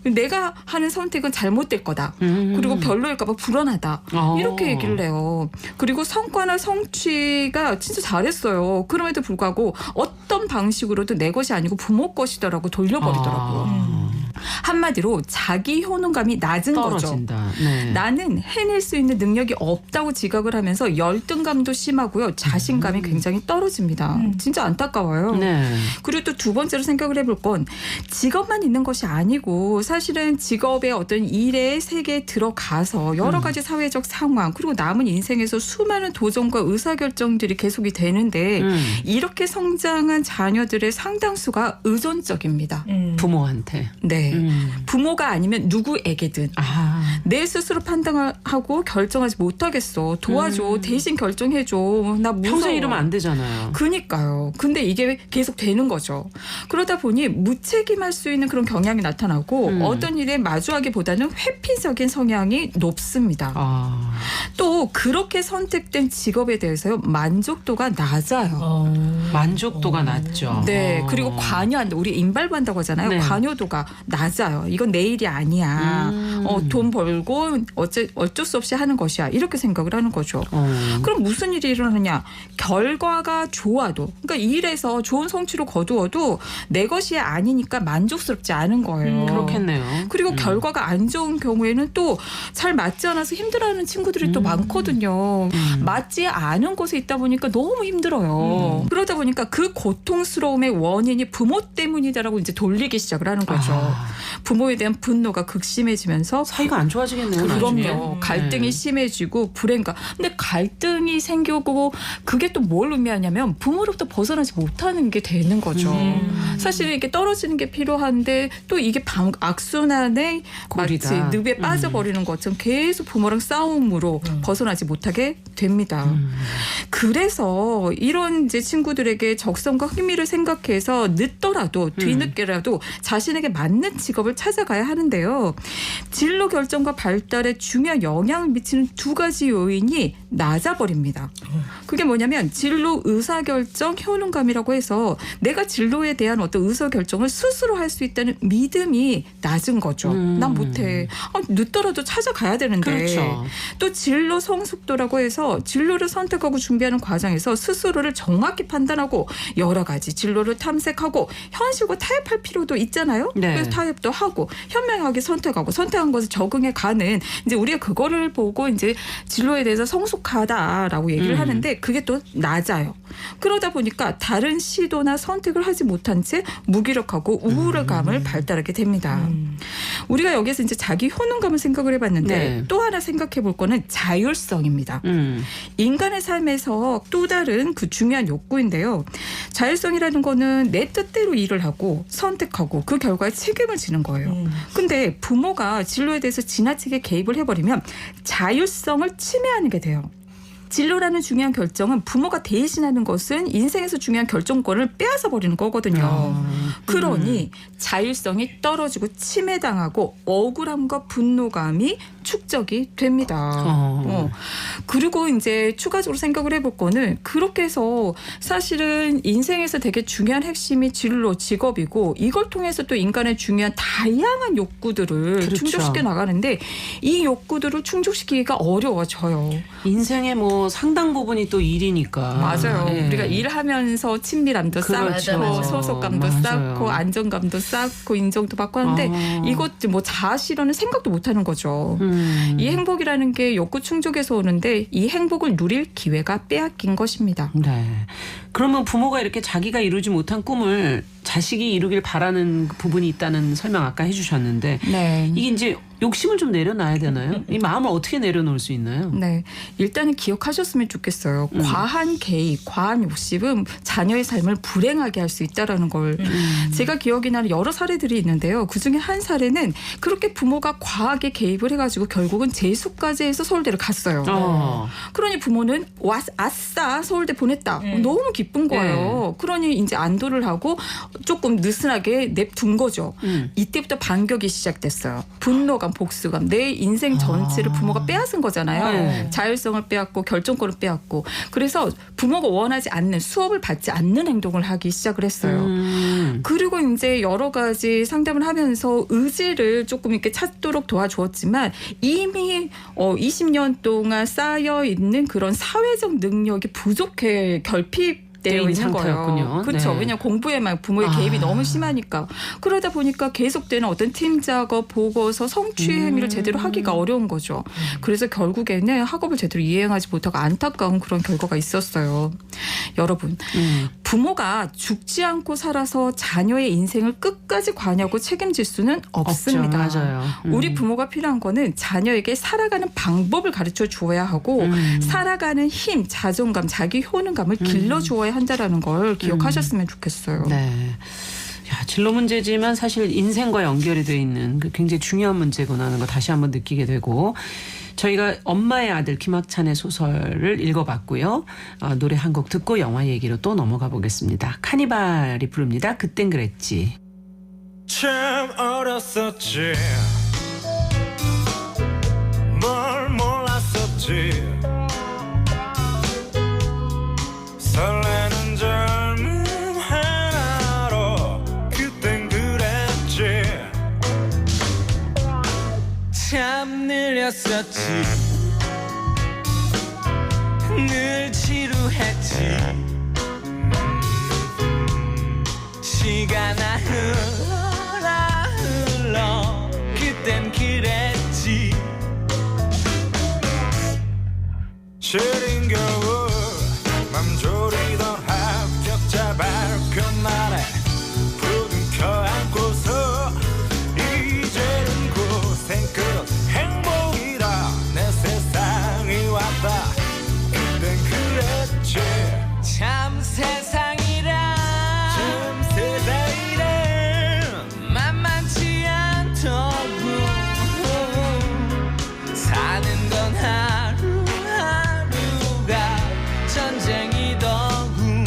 내가 하는 선택은 잘못될 거다. 그리고 별로일까 봐 불안하다. 이렇게 얘기를 해요. 그리고 성과나 성취가 진짜 잘했어요. 그럼에도 불구하고 어떤 방식으로도 내 것이 아니고 부모 것이더라고 돌려버리더라고요. 한마디로 자기 효능감이 낮은 떨어진다. 거죠. 네. 나는 해낼 수 있는 능력이 없다고 지각을 하면서 열등감도 심하고요. 자신감이 굉장히 떨어집니다. 진짜 안타까워요. 네. 그리고 또 두 번째로 생각을 해볼 건 직업만 있는 것이 아니고 사실은 직업의 어떤 일의 세계에 들어가서 여러 가지 사회적 상황 그리고 남은 인생에서 수많은 도전과 의사결정들이 계속이 되는데 이렇게 성장한 자녀들의 상당수가 의존적입니다. 부모한테. 네. 부모가 아니면 누구에게든 내 스스로 판단하고 결정하지 못하겠어. 도와줘. 대신 결정해줘. 나 무서워. 평생 이러면 안 되잖아요. 그니까요. 근데 이게 계속 되는 거죠. 그러다 보니 무책임할 수 있는 그런 경향이 나타나고 어떤 일에 마주하기보다는 회피적인 성향이 높습니다. 또 그렇게 선택된 직업에 대해서요. 만족도가 낮아요. 만족도가 낮죠. 네. 그리고 관여한다. 우리 인발부한다고 하잖아요. 네. 관여도가 낮아요. 이건 내 일이 아니야. 돈 벌고 어쩔 수 없이 하는 것이야. 이렇게 생각을 하는 거죠. 그럼 무슨 일이 일어나냐. 결과가 좋아도 그러니까 일에서 좋은 성취를 거두어도 내 것이 아니니까 만족스럽지 않은 거예요. 그렇겠네요. 그리고 결과가 안 좋은 경우에는 또 잘 맞지 않아서 힘들어하는 친구들이 또 많거든요. 맞지 않은 곳에 있다 보니까 너무 힘들어요. 그러다 보니까 그 고통스러움의 원인이 부모 때문이다라고 이제 돌리기 시작을 하는 거죠. 부모에 대한 분노가 극심해지면서 사이가 안 좋아지겠네요. 그럼요. 나중에. 갈등이 심해지고 불행감. 근데 갈등이 생기고 그게 또 뭘 의미하냐면 부모로부터 벗어나지 못하는 게 되는 거죠. 사실 이게 떨어지는 게 필요한데 또 이게 악순환의 고리다. 마치 늪에 빠져버리는 것처럼 계속 부모랑 싸움으로 벗어나지 못하게 됩니다. 그래서 이런 이제 친구들에게 적성과 흥미를 생각해서 늦더라도 뒤늦게라도 자신에게 맞는 직업을 찾아가야 하는데요. 진로 결정과 발달에 중요한 영향을 미치는 두 가지 요인이 낮아버립니다. 그게 뭐냐면 진로 의사결정 효능감이라고 해서 내가 진로에 대한 어떤 의사결정을 스스로 할 수 있다는 믿음이 낮은 거죠. 난 못해. 늦더라도 찾아가야 되는데. 그렇죠. 또 진로 성숙도라고 해서 진로를 선택하고 준비하는 과정에서 스스로를 정확히 판단하고 여러 가지 진로를 탐색하고 현실과 타협할 필요도 있잖아요. 네. 그래서 타협도 하고 현명하게 선택하고 선택한 것을 적응해 가는 이제 우리가 그거를 보고 이제 진로에 대해서 성숙하다라고 얘기를 하는데 그게 또 낮아요. 그러다 보니까 다른 시도나 선택을 하지 못한 채 무기력하고 우울감을 발달하게 됩니다. 우리가 여기서 이제 자기 효능감을 생각을 해봤는데 네. 또 하나 생각해 볼 거는 자율성입니다. 인간의 삶에서 또 다른 그 중요한 욕구인데요. 자율성이라는 거는 내 뜻대로 일을 하고 선택하고 그 결과에 책임을 지는 거예요. 근데 부모가 진로에 대해서 지나치게 개입을 해버리면 자율성을 침해하는 게 돼요. 진로라는 중요한 결정은 부모가 대신하는 것은 인생에서 중요한 결정권을 빼앗아 버리는 거거든요. 그러니 자율성이 떨어지고 침해당하고 억울함과 분노감이 축적이 됩니다. 그리고 이제 추가적으로 생각을 해볼 거는 그렇게 해서 사실은 인생에서 되게 중요한 핵심이 진로, 직업이고 이걸 통해서 또 인간의 중요한 다양한 욕구들을 그렇죠. 충족시켜 나가는데 이 욕구들을 충족시키기가 어려워져요. 인생의 뭐 상당 부분이 또 일이니까. 맞아요. 예. 우리가 일하면서 친밀함도 그렇죠. 쌓고 맞아요. 소속감도 맞아요. 쌓고 안정감도 쌓고 인정도 받고 하는데 이것도 뭐 자아 실현은 생각도 못하는 거죠. 이 행복이라는 게 욕구 충족에서 오는데 이 행복을 누릴 기회가 빼앗긴 것입니다. 네. 그러면 부모가 이렇게 자기가 이루지 못한 꿈을 자식이 이루길 바라는 부분이 있다는 설명 아까 해주셨는데 네. 이게 이제 욕심을 좀 내려놔야 되나요? 이 마음을 어떻게 내려놓을 수 있나요? 네. 일단은 기억하셨으면 좋겠어요. 과한 개입, 과한 욕심은 자녀의 삶을 불행하게 할 수 있다라는 걸. 제가 기억이 나는 여러 사례들이 있는데요. 그중에 한 사례는 그렇게 부모가 과하게 개입을 해가지고 결국은 재수까지 해서 서울대를 갔어요. 그러니 부모는 아싸 서울대 보냈다. 너무 기쁜 거예요. 그러니 이제 안도를 하고 조금 느슨하게 냅둔 거죠. 이때부터 반격이 시작됐어요. 분노감, 복수감, 내 인생 전체를 부모가 빼앗은 거잖아요. 네. 자율성을 빼앗고 결정권을 빼앗고 그래서 부모가 원하지 않는 수업을 받지 않는 행동을 하기 시작을 했어요. 그리고 이제 여러 가지 상담을 하면서 의지를 조금 이렇게 찾도록 도와주었지만 이미 20년 동안 쌓여 있는 그런 사회적 능력이 부족해 결핍 되어 있는 상태였군요. 거예요. 그렇죠. 네. 왜냐하면 공부에만 부모의 개입이 너무 심하니까. 그러다 보니까 계속되는 어떤 팀 작업, 보고서, 성취 행위를 제대로 하기가 어려운 거죠. 그래서 결국에는 학업을 제대로 이행하지 못하고 안타까운 그런 결과가 있었어요. 여러분, 부모가 죽지 않고 살아서 자녀의 인생을 끝까지 관여하고 책임질 수는 없습니다. 없죠. 맞아요. 우리 부모가 필요한 거는 자녀에게 살아가는 방법을 가르쳐 주어야 하고 살아가는 힘, 자존감, 자기 효능감을 길러주어야 한다라는 걸 기억하셨으면 좋겠어요. 네. 야, 진로 문제지만 사실 인생과 연결이 돼 있는 그 굉장히 중요한 문제구나 하는 거 다시 한번 느끼게 되고 저희가 엄마의 아들 김학찬의 소설을 읽어봤고요. 노래 한 곡 듣고 영화 얘기로 또 넘어가 보겠습니다. 카니발이 부릅니다. 그땐 그랬지. 참 어렸었지 뭘 몰랐었지 설레는 젊음 하나로 그땐 그랬지 참 느렸었지 늘 지루했지 시간아 흘러 그땐 그랬지 시린 겨울 맘 졸이던 합격자 발표 날에 부둥 켜안고서 이제는 고생 끝 행복이라 내 세상이 왔다 그땐 그랬지 참 세상이라 참 세상이라 만만치 않더군 사는 건 하루하루가 전쟁이더군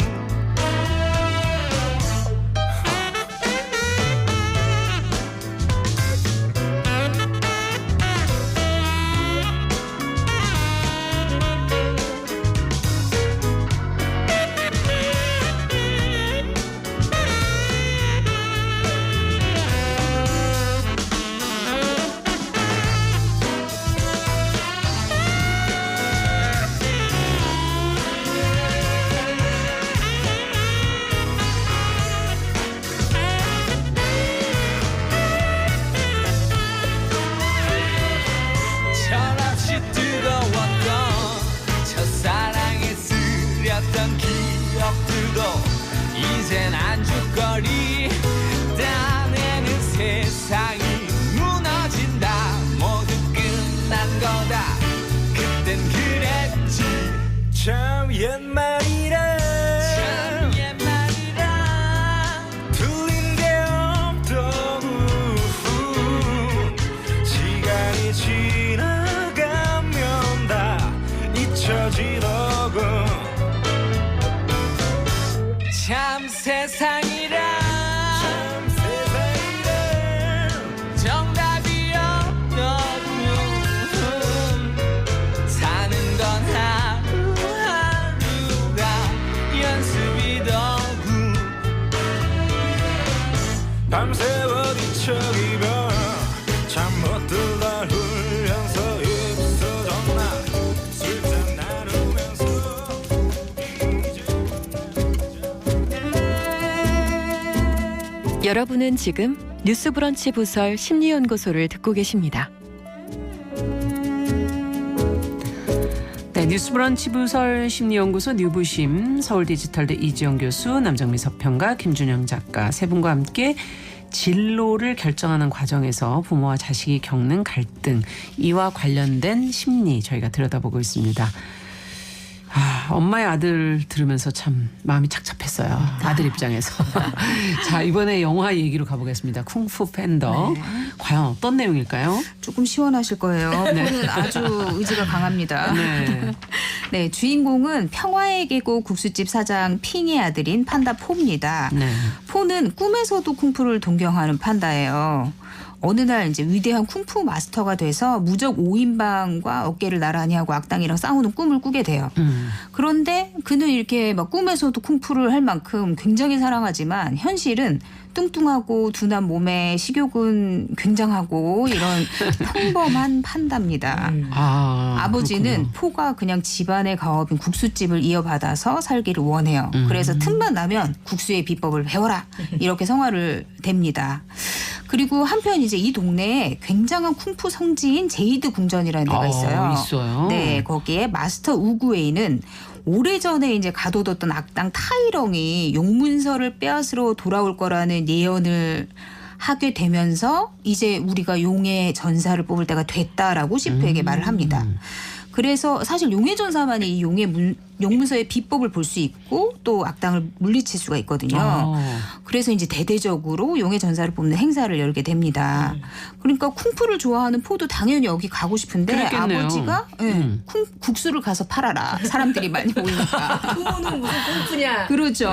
철없이 뜨거웠던 첫사랑에 쓰렸던 기억들도 이젠 안주거리 땀에는 세상이 무너진다 모두 끝난 거다 그땐 그랬지 참 옛말이라 틀린 게 없더군 시간이 지나가면 다 잊혀지더군 참 세상이라 정답이 없더군 사는 건 하루하루가 연습이더군 밤새워 뒤척이며 잠 못 들다 훈련소 입소정나 술잔 나누면서 여러분은 지금 뉴스브런치 부설 심리연구소를 듣고 계십니다. 네, 뉴스브런치 부설 심리연구소 뉴부심 서울디지털대 이지영 교수 남정미 서평가 김준영 작가 세 분과 함께 진로를 결정하는 과정에서 부모와 자식이 겪는 갈등 이와 관련된 심리 저희가 들여다보고 있습니다. 엄마의 아들 들으면서 참 마음이 착잡했어요. 아들 입장에서. 자, 이번에 영화 얘기로 가보겠습니다. 쿵푸 팬더. 네. 과연 어떤 내용일까요? 조금 시원하실 거예요. 포는 아주 의지가 강합니다. 네. 네, 주인공은 평화의 계곡 국수집 사장 핑의 아들인 판다 포입니다. 네. 포는 꿈에서도 쿵푸를 동경하는 판다예요. 어느 날 이제 위대한 쿵푸 마스터가 돼서 무적 5인방과 어깨를 나란히 하고 악당이랑 싸우는 꿈을 꾸게 돼요. 그런데 그는 이렇게 막 꿈에서도 쿵푸를 할 만큼 굉장히 사랑하지만 현실은 뚱뚱하고 둔한 몸에 식욕은 굉장하고 이런 평범한 판다입니다. 아버지는 그렇군요. 포가 그냥 집안의 가업인 국수집을 이어받아서 살기를 원해요. 그래서 틈만 나면 국수의 비법을 배워라 이렇게 성화를 댑니다. 그리고 한편 이제 이 동네에 굉장한 쿵푸 성지인 제이드 궁전이라는 데가 있어요. 있어요. 네, 거기에 마스터 우구웨이는 오래전에 이제 가둬뒀던 악당 타이렁이 용문서를 빼앗으러 돌아올 거라는 예언을 하게 되면서 이제 우리가 용의 전사를 뽑을 때가 됐다라고 시프에게 말을 합니다. 그래서 사실 용의 전사만이 이 용문서의 비법을 볼 수 있고 또 악당을 물리칠 수가 있거든요. 그래서 이제 대대적으로 용의 전사를 뽑는 행사를 열게 됩니다. 그러니까 쿵푸를 좋아하는 포도 당연히 여기 가고 싶은데 그랬겠네요. 아버지가 국수를 가서 팔아라. 사람들이 많이 모이니까. 부모는 무슨 쿵푸냐. 그렇죠.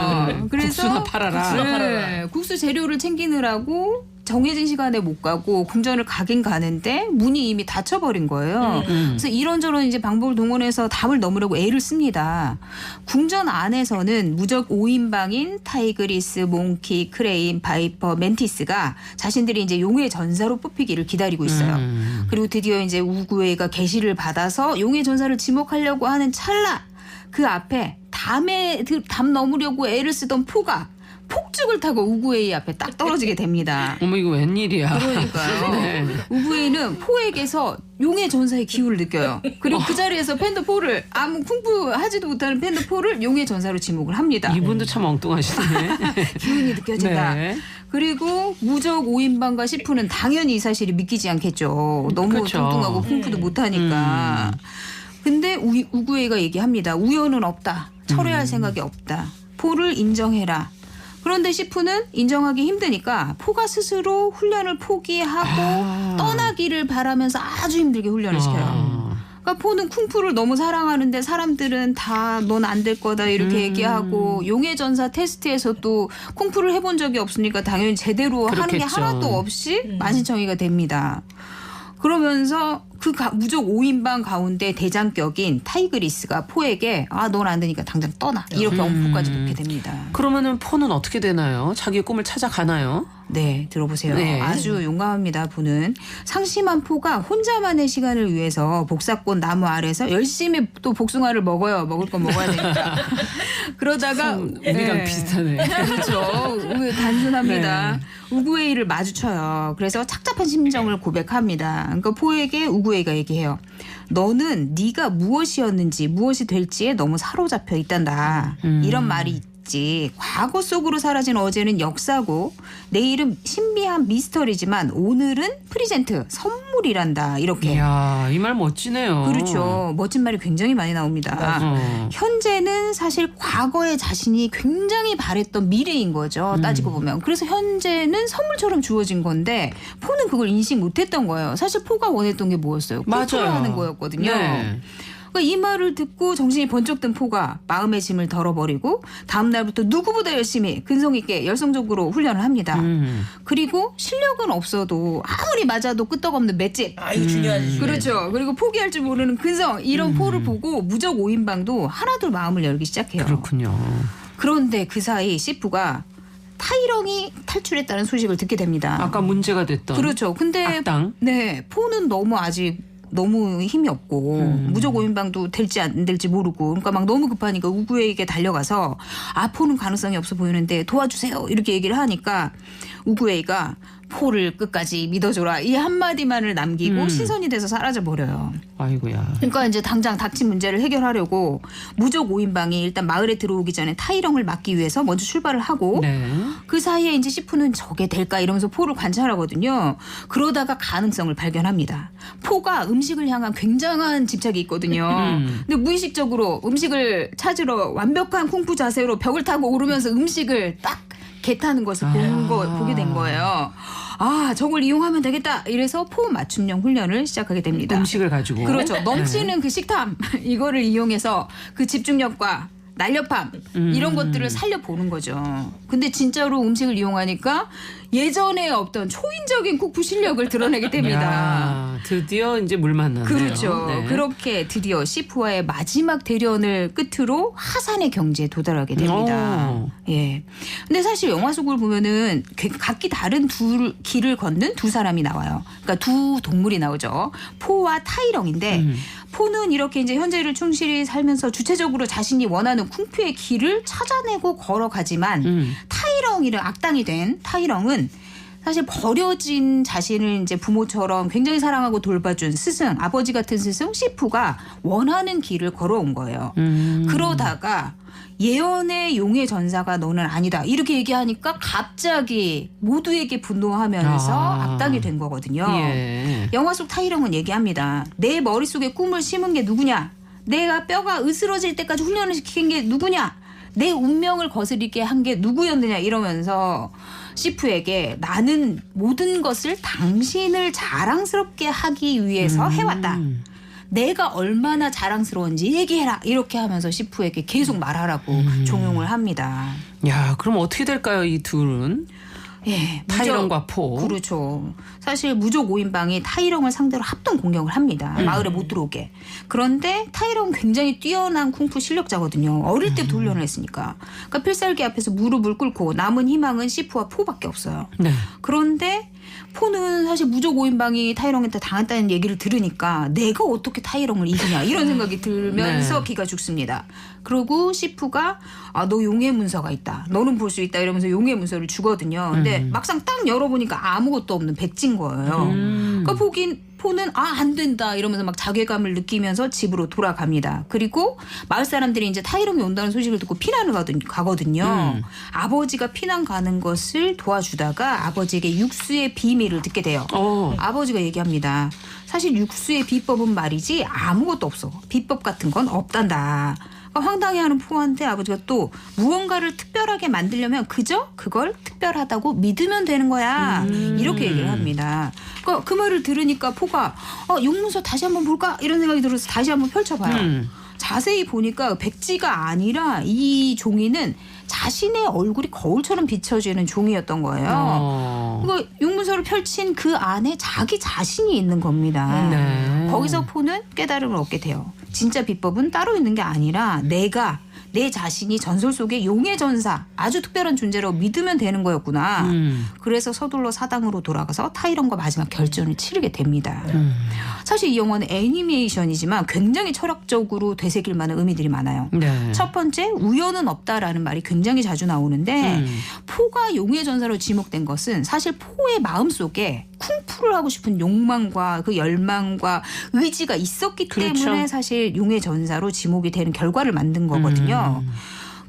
그래서 국수나 팔아라. 네, 국수 재료를 챙기느라고 정해진 시간에 못 가고 궁전을 가긴 가는데 문이 이미 닫혀버린 거예요. 그래서 이런저런 이제 방법을 동원해서 담을 넘으려고 애를 씁니다. 궁전 안에서는 무적 5인방인 타이그리스, 몽키, 크레인, 바이퍼, 멘티스가 자신들이 이제 용의 전사로 뽑히기를 기다리고 있어요. 그리고 드디어 이제 우구웨이가 계시를 받아서 용의 전사를 지목하려고 하는 찰나 그 앞에 담 넘으려고 애를 쓰던 포가 폭죽을 타고 우구웨이 앞에 딱 떨어지게 됩니다. 어머 이거 웬일이야. 그러니까요. 네. 우구웨이는 포에게서 용의 전사의 기운을 느껴요. 그리고 그 자리에서 팬더 포를 아무 쿵푸 하지도 못하는 팬더 포를 용의 전사로 지목을 합니다. 이분도 참 엉뚱하시네. 기운이 느껴진다. 네. 그리고 무적 5인방과 시프는 당연히 이 사실을 믿기지 않겠죠. 너무 그렇죠. 뚱뚱하고 쿵푸도 못하니까. 근데 우구웨이가 얘기합니다. 우연은 없다. 철회할 생각이 없다. 포를 인정해라. 그런데 시프는 인정하기 힘드니까 포가 스스로 훈련을 포기하고 떠나기를 바라면서 아주 힘들게 훈련을 시켜요. 그러니까 포는 쿵푸를 너무 사랑하는데 사람들은 다 넌 안 될 거다 이렇게 얘기하고 용의 전사 테스트에서 또 쿵푸를 해본 적이 없으니까 당연히 제대로 하는 게 그렇겠죠. 하나도 없이 만신청이가 됩니다. 그러면서 그 무적 5인방 가운데 대장격인 타이그리스가 포에게 넌 안 되니까 당장 떠나 이렇게 엄포까지 놓게 됩니다. 그러면은 포는 어떻게 되나요? 자기의 꿈을 찾아가나요? 네, 들어보세요. 네. 아주 용감합니다, 포는. 상심한 포가 혼자만의 시간을 위해서 복사꽃 나무 아래서 열심히 또 복숭아를 먹어요. 먹을 건 먹어야 되니까. 그러다가 우리랑 비슷하네. 그렇죠. 단순합니다. 우구웨이를 마주쳐요. 그래서 착잡한 심정을 고백합니다. 그러니까 포에게 우구웨이가 얘기해요. 너는 네가 무엇이었는지 무엇이 될지에 너무 사로잡혀 있단다. 이런 말이 있지. 과거 속으로 사라진 어제는 역사고 내일은 신비한 미스터리지만 오늘은 프리젠트 선물이란다. 이렇게. 이야, 이 말 멋지네요. 그렇죠. 멋진 말이 굉장히 많이 나옵니다. 현재는 사실 과거의 자신이 굉장히 바랬던 미래인 거죠. 따지고 보면. 그래서 현재는 선물처럼 주어진 건데 포는 그걸 인식 못했던 거예요. 사실 포가 원했던 게 뭐였어요? 쿨풀을 하는 거였거든요. 네. 그러니까 이 말을 듣고 정신이 번쩍 든 포가 마음의 짐을 덜어버리고 다음 날부터 누구보다 열심히 근성 있게 열성적으로 훈련을 합니다. 그리고 실력은 없어도 아무리 맞아도 끄떡없는 맷집. 이거 중요하지. 그렇죠. 그리고 포기할 줄 모르는 근성 이런 포를 보고 무적 5인방도 하나둘 마음을 열기 시작해요. 그렇군요. 그런데 그 사이 시프가 타이렁이 탈출했다는 소식을 듣게 됩니다. 아까 문제가 됐던. 그렇죠. 근데 악당. 네, 포는 너무 힘이 없고 무적 5인방도 될지 안 될지 모르고 그러니까 막 너무 급하니까 우구에게 달려가서 포는 가능성이 없어 보이는데 도와주세요 이렇게 얘기를 하니까 우구에이가 포를 끝까지 믿어줘라 이 한마디만을 남기고 신선이 돼서 사라져버려요. 아이고야. 그러니까 이제 당장 닥친 문제를 해결하려고 무적 5인방이 일단 마을에 들어오기 전에 타이렁을 막기 위해서 먼저 출발을 하고 네. 그 사이에 이제 시프는 저게 될까 이러면서 포를 관찰하거든요. 그러다가 가능성을 발견합니다. 포가 음식을 향한 굉장한 집착이 있거든요. 근데 무의식적으로 음식을 찾으러 완벽한 쿵푸 자세로 벽을 타고 오르면서 음식을 딱 개타는 것을 보게 된 거예요. 저걸 이용하면 되겠다. 이래서 포 맞춤형 훈련을 시작하게 됩니다. 음식을 가지고. 그렇죠. 넘치는 그 식탐 이거를 이용해서 그 집중력과 날렵함 이런 것들을 살려보는 거죠. 근데 진짜로 음식을 이용하니까 예전에 없던 초인적인 쿡푸 실력을 드러내게 됩니다. 야, 드디어 이제 물 만났네요. 그렇죠. 네. 그렇게 드디어 시프와의 마지막 대련을 끝으로 하산의 경지에 도달하게 됩니다. 오. 예. 근데 사실 영화 속을 보면은 각기 다른 길을 걷는 두 사람이 나와요. 그러니까 두 동물이 나오죠. 포와 타이렁인데 포는 이렇게 이제 현재를 충실히 살면서 주체적으로 자신이 원하는 쿵푸의 길을 찾아내고 걸어가지만 타이렁이는 악당이 된 타이렁은 사실 버려진 자신을 이제 부모처럼 굉장히 사랑하고 돌봐준 스승, 아버지 같은 스승 시프가 원하는 길을 걸어온 거예요. 그러다가 예언의 용의 전사가 너는 아니다. 이렇게 얘기하니까 갑자기 모두에게 분노하면서 악당이 된 거거든요. 예. 영화 속 타이렁은 얘기합니다. 내 머릿속에 꿈을 심은 게 누구냐? 내가 뼈가 으스러질 때까지 훈련을 시킨 게 누구냐? 내 운명을 거스리게 한 게 누구였느냐 이러면서 시프에게 나는 모든 것을 당신을 자랑스럽게 하기 위해서 해왔다. 내가 얼마나 자랑스러운지 얘기해라. 이렇게 하면서 시프에게 계속 말하라고 종용을 합니다. 야, 그럼 어떻게 될까요, 이 둘은? 예, 타이렁과 포. 그렇죠. 사실 무적 5인방이 타이렁을 상대로 합동 공격을 합니다. 마을에 못 들어오게. 그런데 타이렁은 굉장히 뛰어난 쿵푸 실력자거든요. 어릴 때부터 훈련을 했으니까. 그러니까 필살기 앞에서 무릎을 꿇고 남은 희망은 시프와 포밖에 없어요. 네. 그런데 포는 사실 무적 5인방이 타이렁한테 당했다는 얘기를 들으니까 내가 어떻게 타이렁을 이기냐 이런 생각이 들면서 네. 기가 죽습니다. 그리고 시프가 너 용의 문서가 있다. 너는 볼 수 있다 이러면서 용의 문서를 주거든요. 근데 막상 딱 열어보니까 아무것도 없는 백지인 거예요. 그러니까 포는 안 된다 이러면서 막 자괴감을 느끼면서 집으로 돌아갑니다. 그리고 마을 사람들이 이제 타이렁이 온다는 소식을 듣고 피난을 가거든요. 아버지가 피난 가는 것을 도와주다가 아버지에게 육수의 비밀을 듣게 돼요. 아버지가 얘기합니다. 사실 육수의 비법은 말이지 아무것도 없어. 비법 같은 건 없단다. 황당해하는 포한테 아버지가 또 무언가를 특별하게 만들려면 그저 그걸 특별하다고 믿으면 되는 거야. 이렇게 얘기를 합니다. 그러니까 그 말을 들으니까 포가 용문서 다시 한번 볼까? 이런 생각이 들어서 다시 한번 펼쳐봐요. 자세히 보니까 백지가 아니라 이 종이는 자신의 얼굴이 거울처럼 비춰지는 종이였던 거예요. 그러니까 용문서를 펼친 그 안에 자기 자신이 있는 겁니다. 네. 거기서 포는 깨달음을 얻게 돼요. 진짜 비법은 따로 있는 게 아니라 내가 내 자신이 전설 속의 용의 전사 아주 특별한 존재로 믿으면 되는 거였구나. 그래서 서둘러 사당으로 돌아가서 타이렁과 마지막 결전을 치르게 됩니다. 사실 이 영화는 애니메이션이지만 굉장히 철학적으로 되새길 만한 의미들이 많아요. 네. 첫 번째 우연은 없다라는 말이 굉장히 자주 나오는데 포가 용의 전사로 지목된 것은 사실 포의 마음속에 쿵푸를 하고 싶은 욕망과 그 열망과 의지가 있었기 그렇죠. 때문에 사실 용의 전사로 지목이 되는 결과를 만든 거거든요.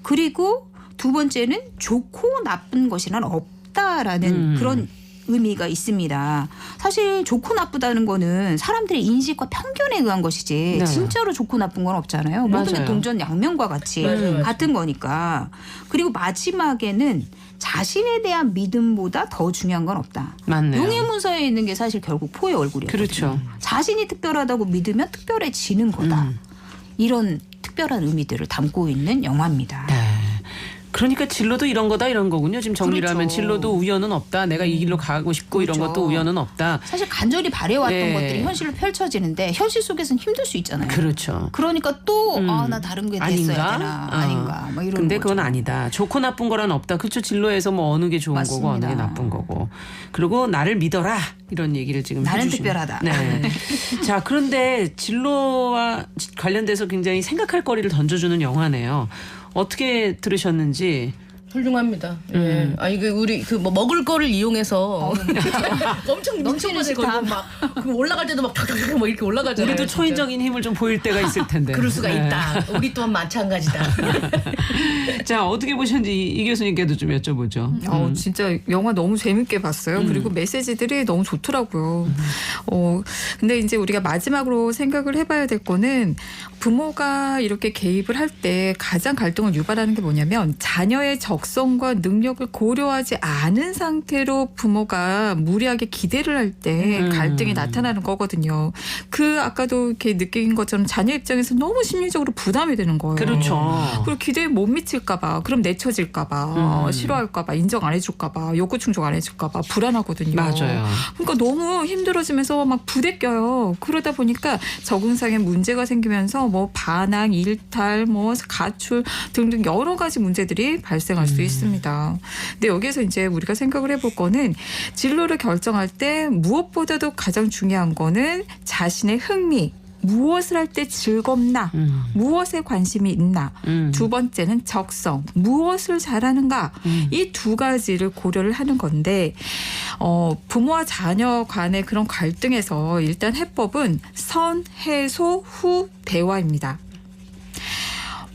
그리고 두 번째는 좋고 나쁜 것이란 없다라는 그런 의미가 있습니다. 사실 좋고 나쁘다는 거는 사람들의 인식과 편견에 의한 것이지 네. 진짜로 좋고 나쁜 건 없잖아요. 모든 게 맞아요. 동전양면과 같이 맞아요. 같은 거니까. 그리고 마지막에는 자신에 대한 믿음보다 더 중요한 건 없다. 맞네요. 용해문서에 있는 게 사실 결국 포의 얼굴이에요. 그렇죠. 자신이 특별하다고 믿으면 특별해지는 거다. 이런 특별한 의미들을 담고 있는 영화입니다. 네. 그러니까 진로도 이런 거다 이런 거군요. 지금 정리를 그렇죠. 하면 진로도 우연은 없다. 내가 이 길로 가고 싶고 이런 그렇죠. 것도 우연은 없다. 사실 간절히 바래왔던 예. 것들이 현실로 펼쳐지는데 현실 속에서는 힘들 수 있잖아요. 그렇죠. 그러니까 또 나 다른 게 됐어야 아닌가? 되나 어. 아닌가 뭐 이런 근데 거죠. 그건 아니다. 좋고 나쁜 거란 없다. 그렇죠. 진로에서 뭐 어느 게 좋은 거고 어느 게 맞습니다. 나쁜 거고. 그리고 나를 믿어라. 이런 얘기를 지금 나는 해주시는- 특별하다. 네. 자, 그런데 진로와 관련돼서 굉장히 생각할 거리를 던져주는 영화네요. 어떻게 들으셨는지. 훌륭합니다. 예. 아 이게 우리 그 뭐 먹을 거를 이용해서 엄청 넘치는 눈치까지 걸고 식탐. 막 그 올라갈 때도 막 탁탁탁 뭐 이렇게 올라가잖아요. 우리도 진짜. 초인적인 힘을 좀 보일 때가 있을 텐데. 그럴 수가 네. 있다. 우리 또한 마찬가지다. 자, 어떻게 보셨는지 이 교수님께도 좀 여쭤보죠. 진짜 영화 너무 재밌게 봤어요. 그리고 메시지들이 너무 좋더라고요. 근데 이제 우리가 마지막으로 생각을 해봐야 될 거는 부모가 이렇게 개입을 할 때 가장 갈등을 유발하는 게 뭐냐면 자녀의 적성과 능력을 고려하지 않은 상태로 부모가 무리하게 기대를 할 때 갈등이 나타나는 거거든요. 그 아까도 이렇게 느낀 것처럼 자녀 입장에서 너무 심리적으로 부담이 되는 거예요. 그렇죠. 그리고 기대에 못 미칠까봐, 그럼 내쳐질까봐, 싫어할까봐, 인정 안 해줄까봐, 욕구 충족 안 해줄까봐 불안하거든요. 맞아요. 그러니까 너무 힘들어지면서 막 부대껴요. 그러다 보니까 적응상의 문제가 생기면서 뭐 반항, 일탈, 뭐 가출 등등 여러 가지 문제들이 발생할 수 있습니다. 근데 여기에서 이제 우리가 생각을 해볼 거는 진로를 결정할 때 무엇보다도 가장 중요한 거는 자신의 흥미, 무엇을 할 때 즐겁나, 무엇에 관심이 있나. 두 번째는 적성, 무엇을 잘하는가. 이 두 가지를 고려를 하는 건데 부모와 자녀 간의 그런 갈등에서 일단 해법은 선, 해소, 후, 대화입니다.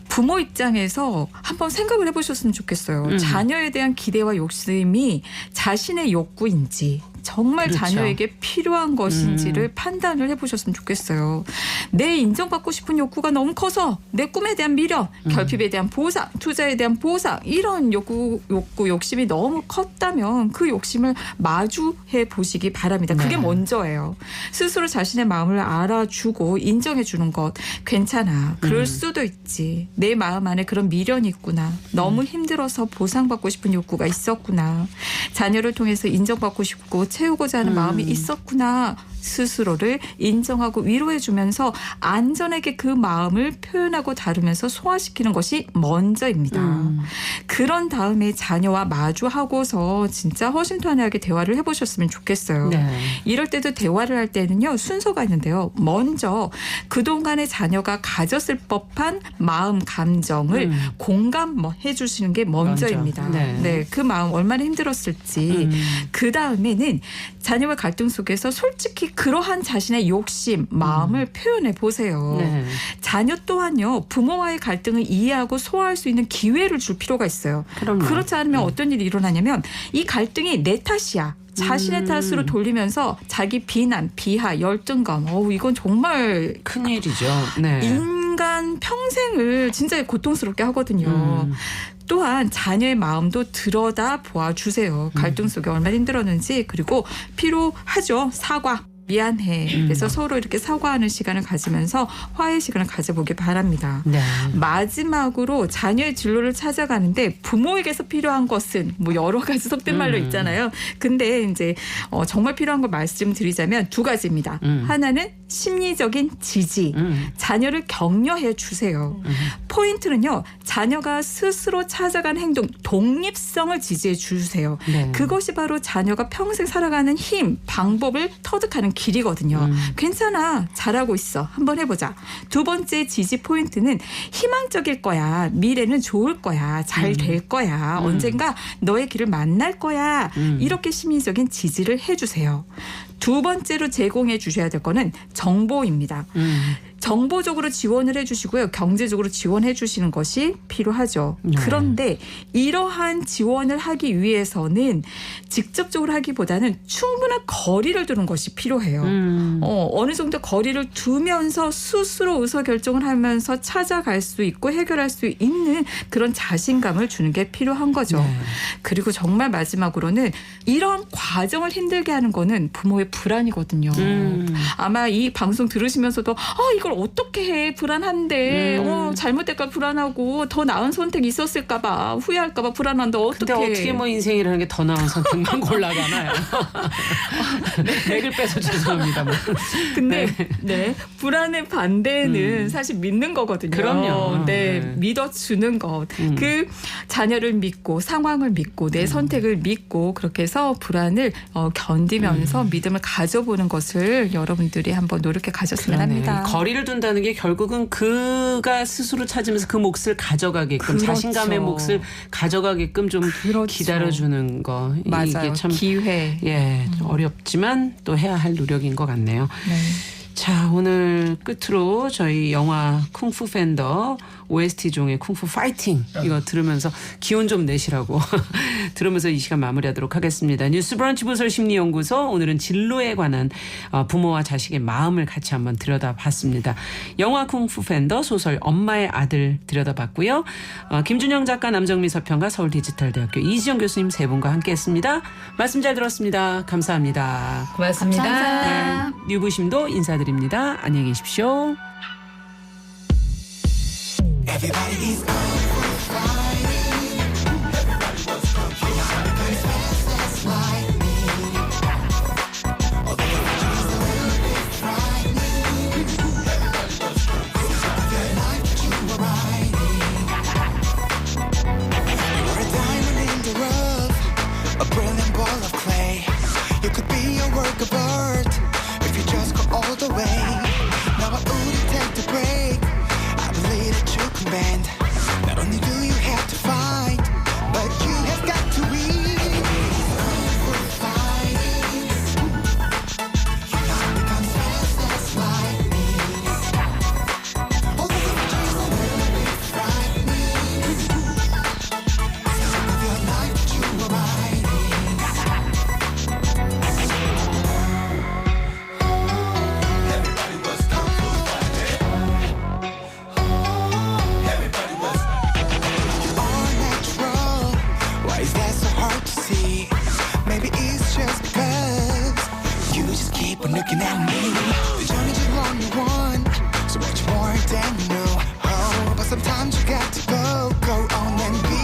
부모 입장에서 한번 생각을 해보셨으면 좋겠어요. 자녀에 대한 기대와 욕심이 자신의 욕구인지 정말 그렇죠. 자녀에게 필요한 것인지를 판단을 해보셨으면 좋겠어요. 내 인정받고 싶은 욕구가 너무 커서 내 꿈에 대한 미련, 결핍에 대한 보상, 투자에 대한 보상 이런 욕심이 너무 컸다면 그 욕심을 마주해 보시기 바랍니다. 그게 먼저예요. 스스로 자신의 마음을 알아주고 인정해 주는 것. 괜찮아. 그럴 수도 있지. 내 마음 안에 그런 미련이 있구나. 너무 힘들어서 보상받고 싶은 욕구가 있었구나. 자녀를 통해서 인정받고 싶고 채우고자 하는 마음이 있었구나. 스스로를 인정하고 위로해주면서 안전하게 그 마음을 표현하고 다루면서 소화시키는 것이 먼저입니다. 그런 다음에 자녀와 마주하고서 진짜 허심탄회하게 대화를 해보셨으면 좋겠어요. 네. 이럴 때도 대화를 할 때는요. 순서가 있는데요. 먼저 그동안에 자녀가 가졌을 법한 마음 감정을 공감해 주시는 게 먼저입니다. 먼저. 네. 네, 그 마음 얼마나 힘들었을지. 그 다음에는 자녀와 갈등 속에서 솔직히 그러한 자신의 욕심, 마음을 표현해 보세요. 네. 자녀 또한요. 부모와의 갈등을 이해하고 소화할 수 있는 기회를 줄 필요가 있어요. 그럼요. 그렇지 않으면 어떤 일이 일어나냐면 이 갈등이 내 탓이야. 자신의 탓으로 돌리면서 자기 비난, 비하, 열등감. 이건 정말 큰일이죠. 네. 인간 평생을 진짜 고통스럽게 하거든요. 또한 자녀의 마음도 들여다 보아주세요. 갈등 속에 얼마나 힘들었는지. 그리고 필요하죠. 사과. 미안해. 그래서 서로 이렇게 사과하는 시간을 가지면서 화해 시간을 가져보기 바랍니다. 네. 마지막으로 자녀의 진로를 찾아가는데 부모에게서 필요한 것은 뭐 여러 가지 속된 말로 있잖아요. 근데 이제 정말 필요한 걸 말씀드리자면 두 가지입니다. 하나는 심리적인 지지. 자녀를 격려해 주세요. 포인트는요. 자녀가 스스로 찾아간 행동, 독립성을 지지해 주세요. 네. 그것이 바로 자녀가 평생 살아가는 힘, 방법을 터득하는 길이거든요. 괜찮아. 잘하고 있어. 한번 해보자. 두 번째 지지 포인트는 희망적일 거야. 미래는 좋을 거야. 잘 될 거야. 언젠가 너의 길을 만날 거야. 이렇게 심리적인 지지를 해주세요. 두 번째로 제공해 주셔야 될 거는 정보입니다. 정보적으로 지원을 해주시고요. 경제적으로 지원해 주시는 것이 필요하죠. 그런데 이러한 지원을 하기 위해서는 직접적으로 하기보다는 충분한 거리를 두는 것이 필요해요. 어느 정도 거리를 두면서 스스로 의사결정을 하면서 찾아갈 수 있고 해결할 수 있는 그런 자신감을 주는 게 필요한 거죠. 네. 그리고 정말 마지막으로는 이런 과정을 힘들게 하는 거는 부모의 불안이거든요. 아마 이 방송 들으시면서도 이걸 어떻게 해 불안한데 잘못될까 불안하고 더 나은 선택이 있었을까 봐 후회할까 봐 불안한데 근데 어떻게 뭐 인생이라는 게 더 나은 선택만 골라가나요? 맥을 빼서 죄송합니다. 근데 네. 불안의 반대는 사실 믿는 거거든요. 그럼요. 네, 믿어주는 것. 그 자녀를 믿고 상황을 믿고 내 선택을 믿고 그렇게 해서 불안을 견디면서 믿음을 가져보는 것을 여러분들이 한번 노력해 가셨으면 그러네. 합니다. 거리를 둔다는 게 결국은 그가 스스로 찾으면서 그 몫을 가져가게끔 그렇죠. 자신감의 몫을 가져가게끔 좀 그렇죠. 기다려주는 거. 맞아요. 이게 참 기회. 어렵지만 또 해야 할 노력인 것 같네요. 네. 자, 오늘 끝으로 저희 영화 쿵푸 팬더 OST 종의 쿵푸 파이팅 이거 들으면서 기운 좀 내시라고 들으면서 이 시간 마무리하도록 하겠습니다. 뉴스 브런치 부설 심리연구소 오늘은 진로에 관한 부모와 자식의 마음을 같이 한번 들여다봤습니다. 영화 쿵푸 팬더 소설 엄마의 아들 들여다봤고요. 김준영 작가 남정미 서평가 서울디지털대학교 이지영 교수님 세 분과 함께했습니다. 말씀 잘 들었습니다. 감사합니다. 고맙습니다. 감사합니다. 유부심도 인사드립니다. 안녕히 계십시오. Everybody is on for fighting. Everybody was competing because that's like me. Although the dreams are a little bit frightening. Everybody was competing. The life that you were riding. You were a diamond in the rough, a brilliant ball of clay. You could be a work of art if you just go all the way. Now I wouldn't take the break. I believe that you can bend. Not only do you have to fight, but you have got to win. For fighting, you have become fast like me. Although the dreams are a little bit frightening, think of your life that you were riding. Everybody was kung fu fighting. Everybody was. You are natural. Why is that so hard to see? Maybe it's just because you just keep on looking at me. The journey's a long one, so much more than you know. Oh, but sometimes you got to go on and be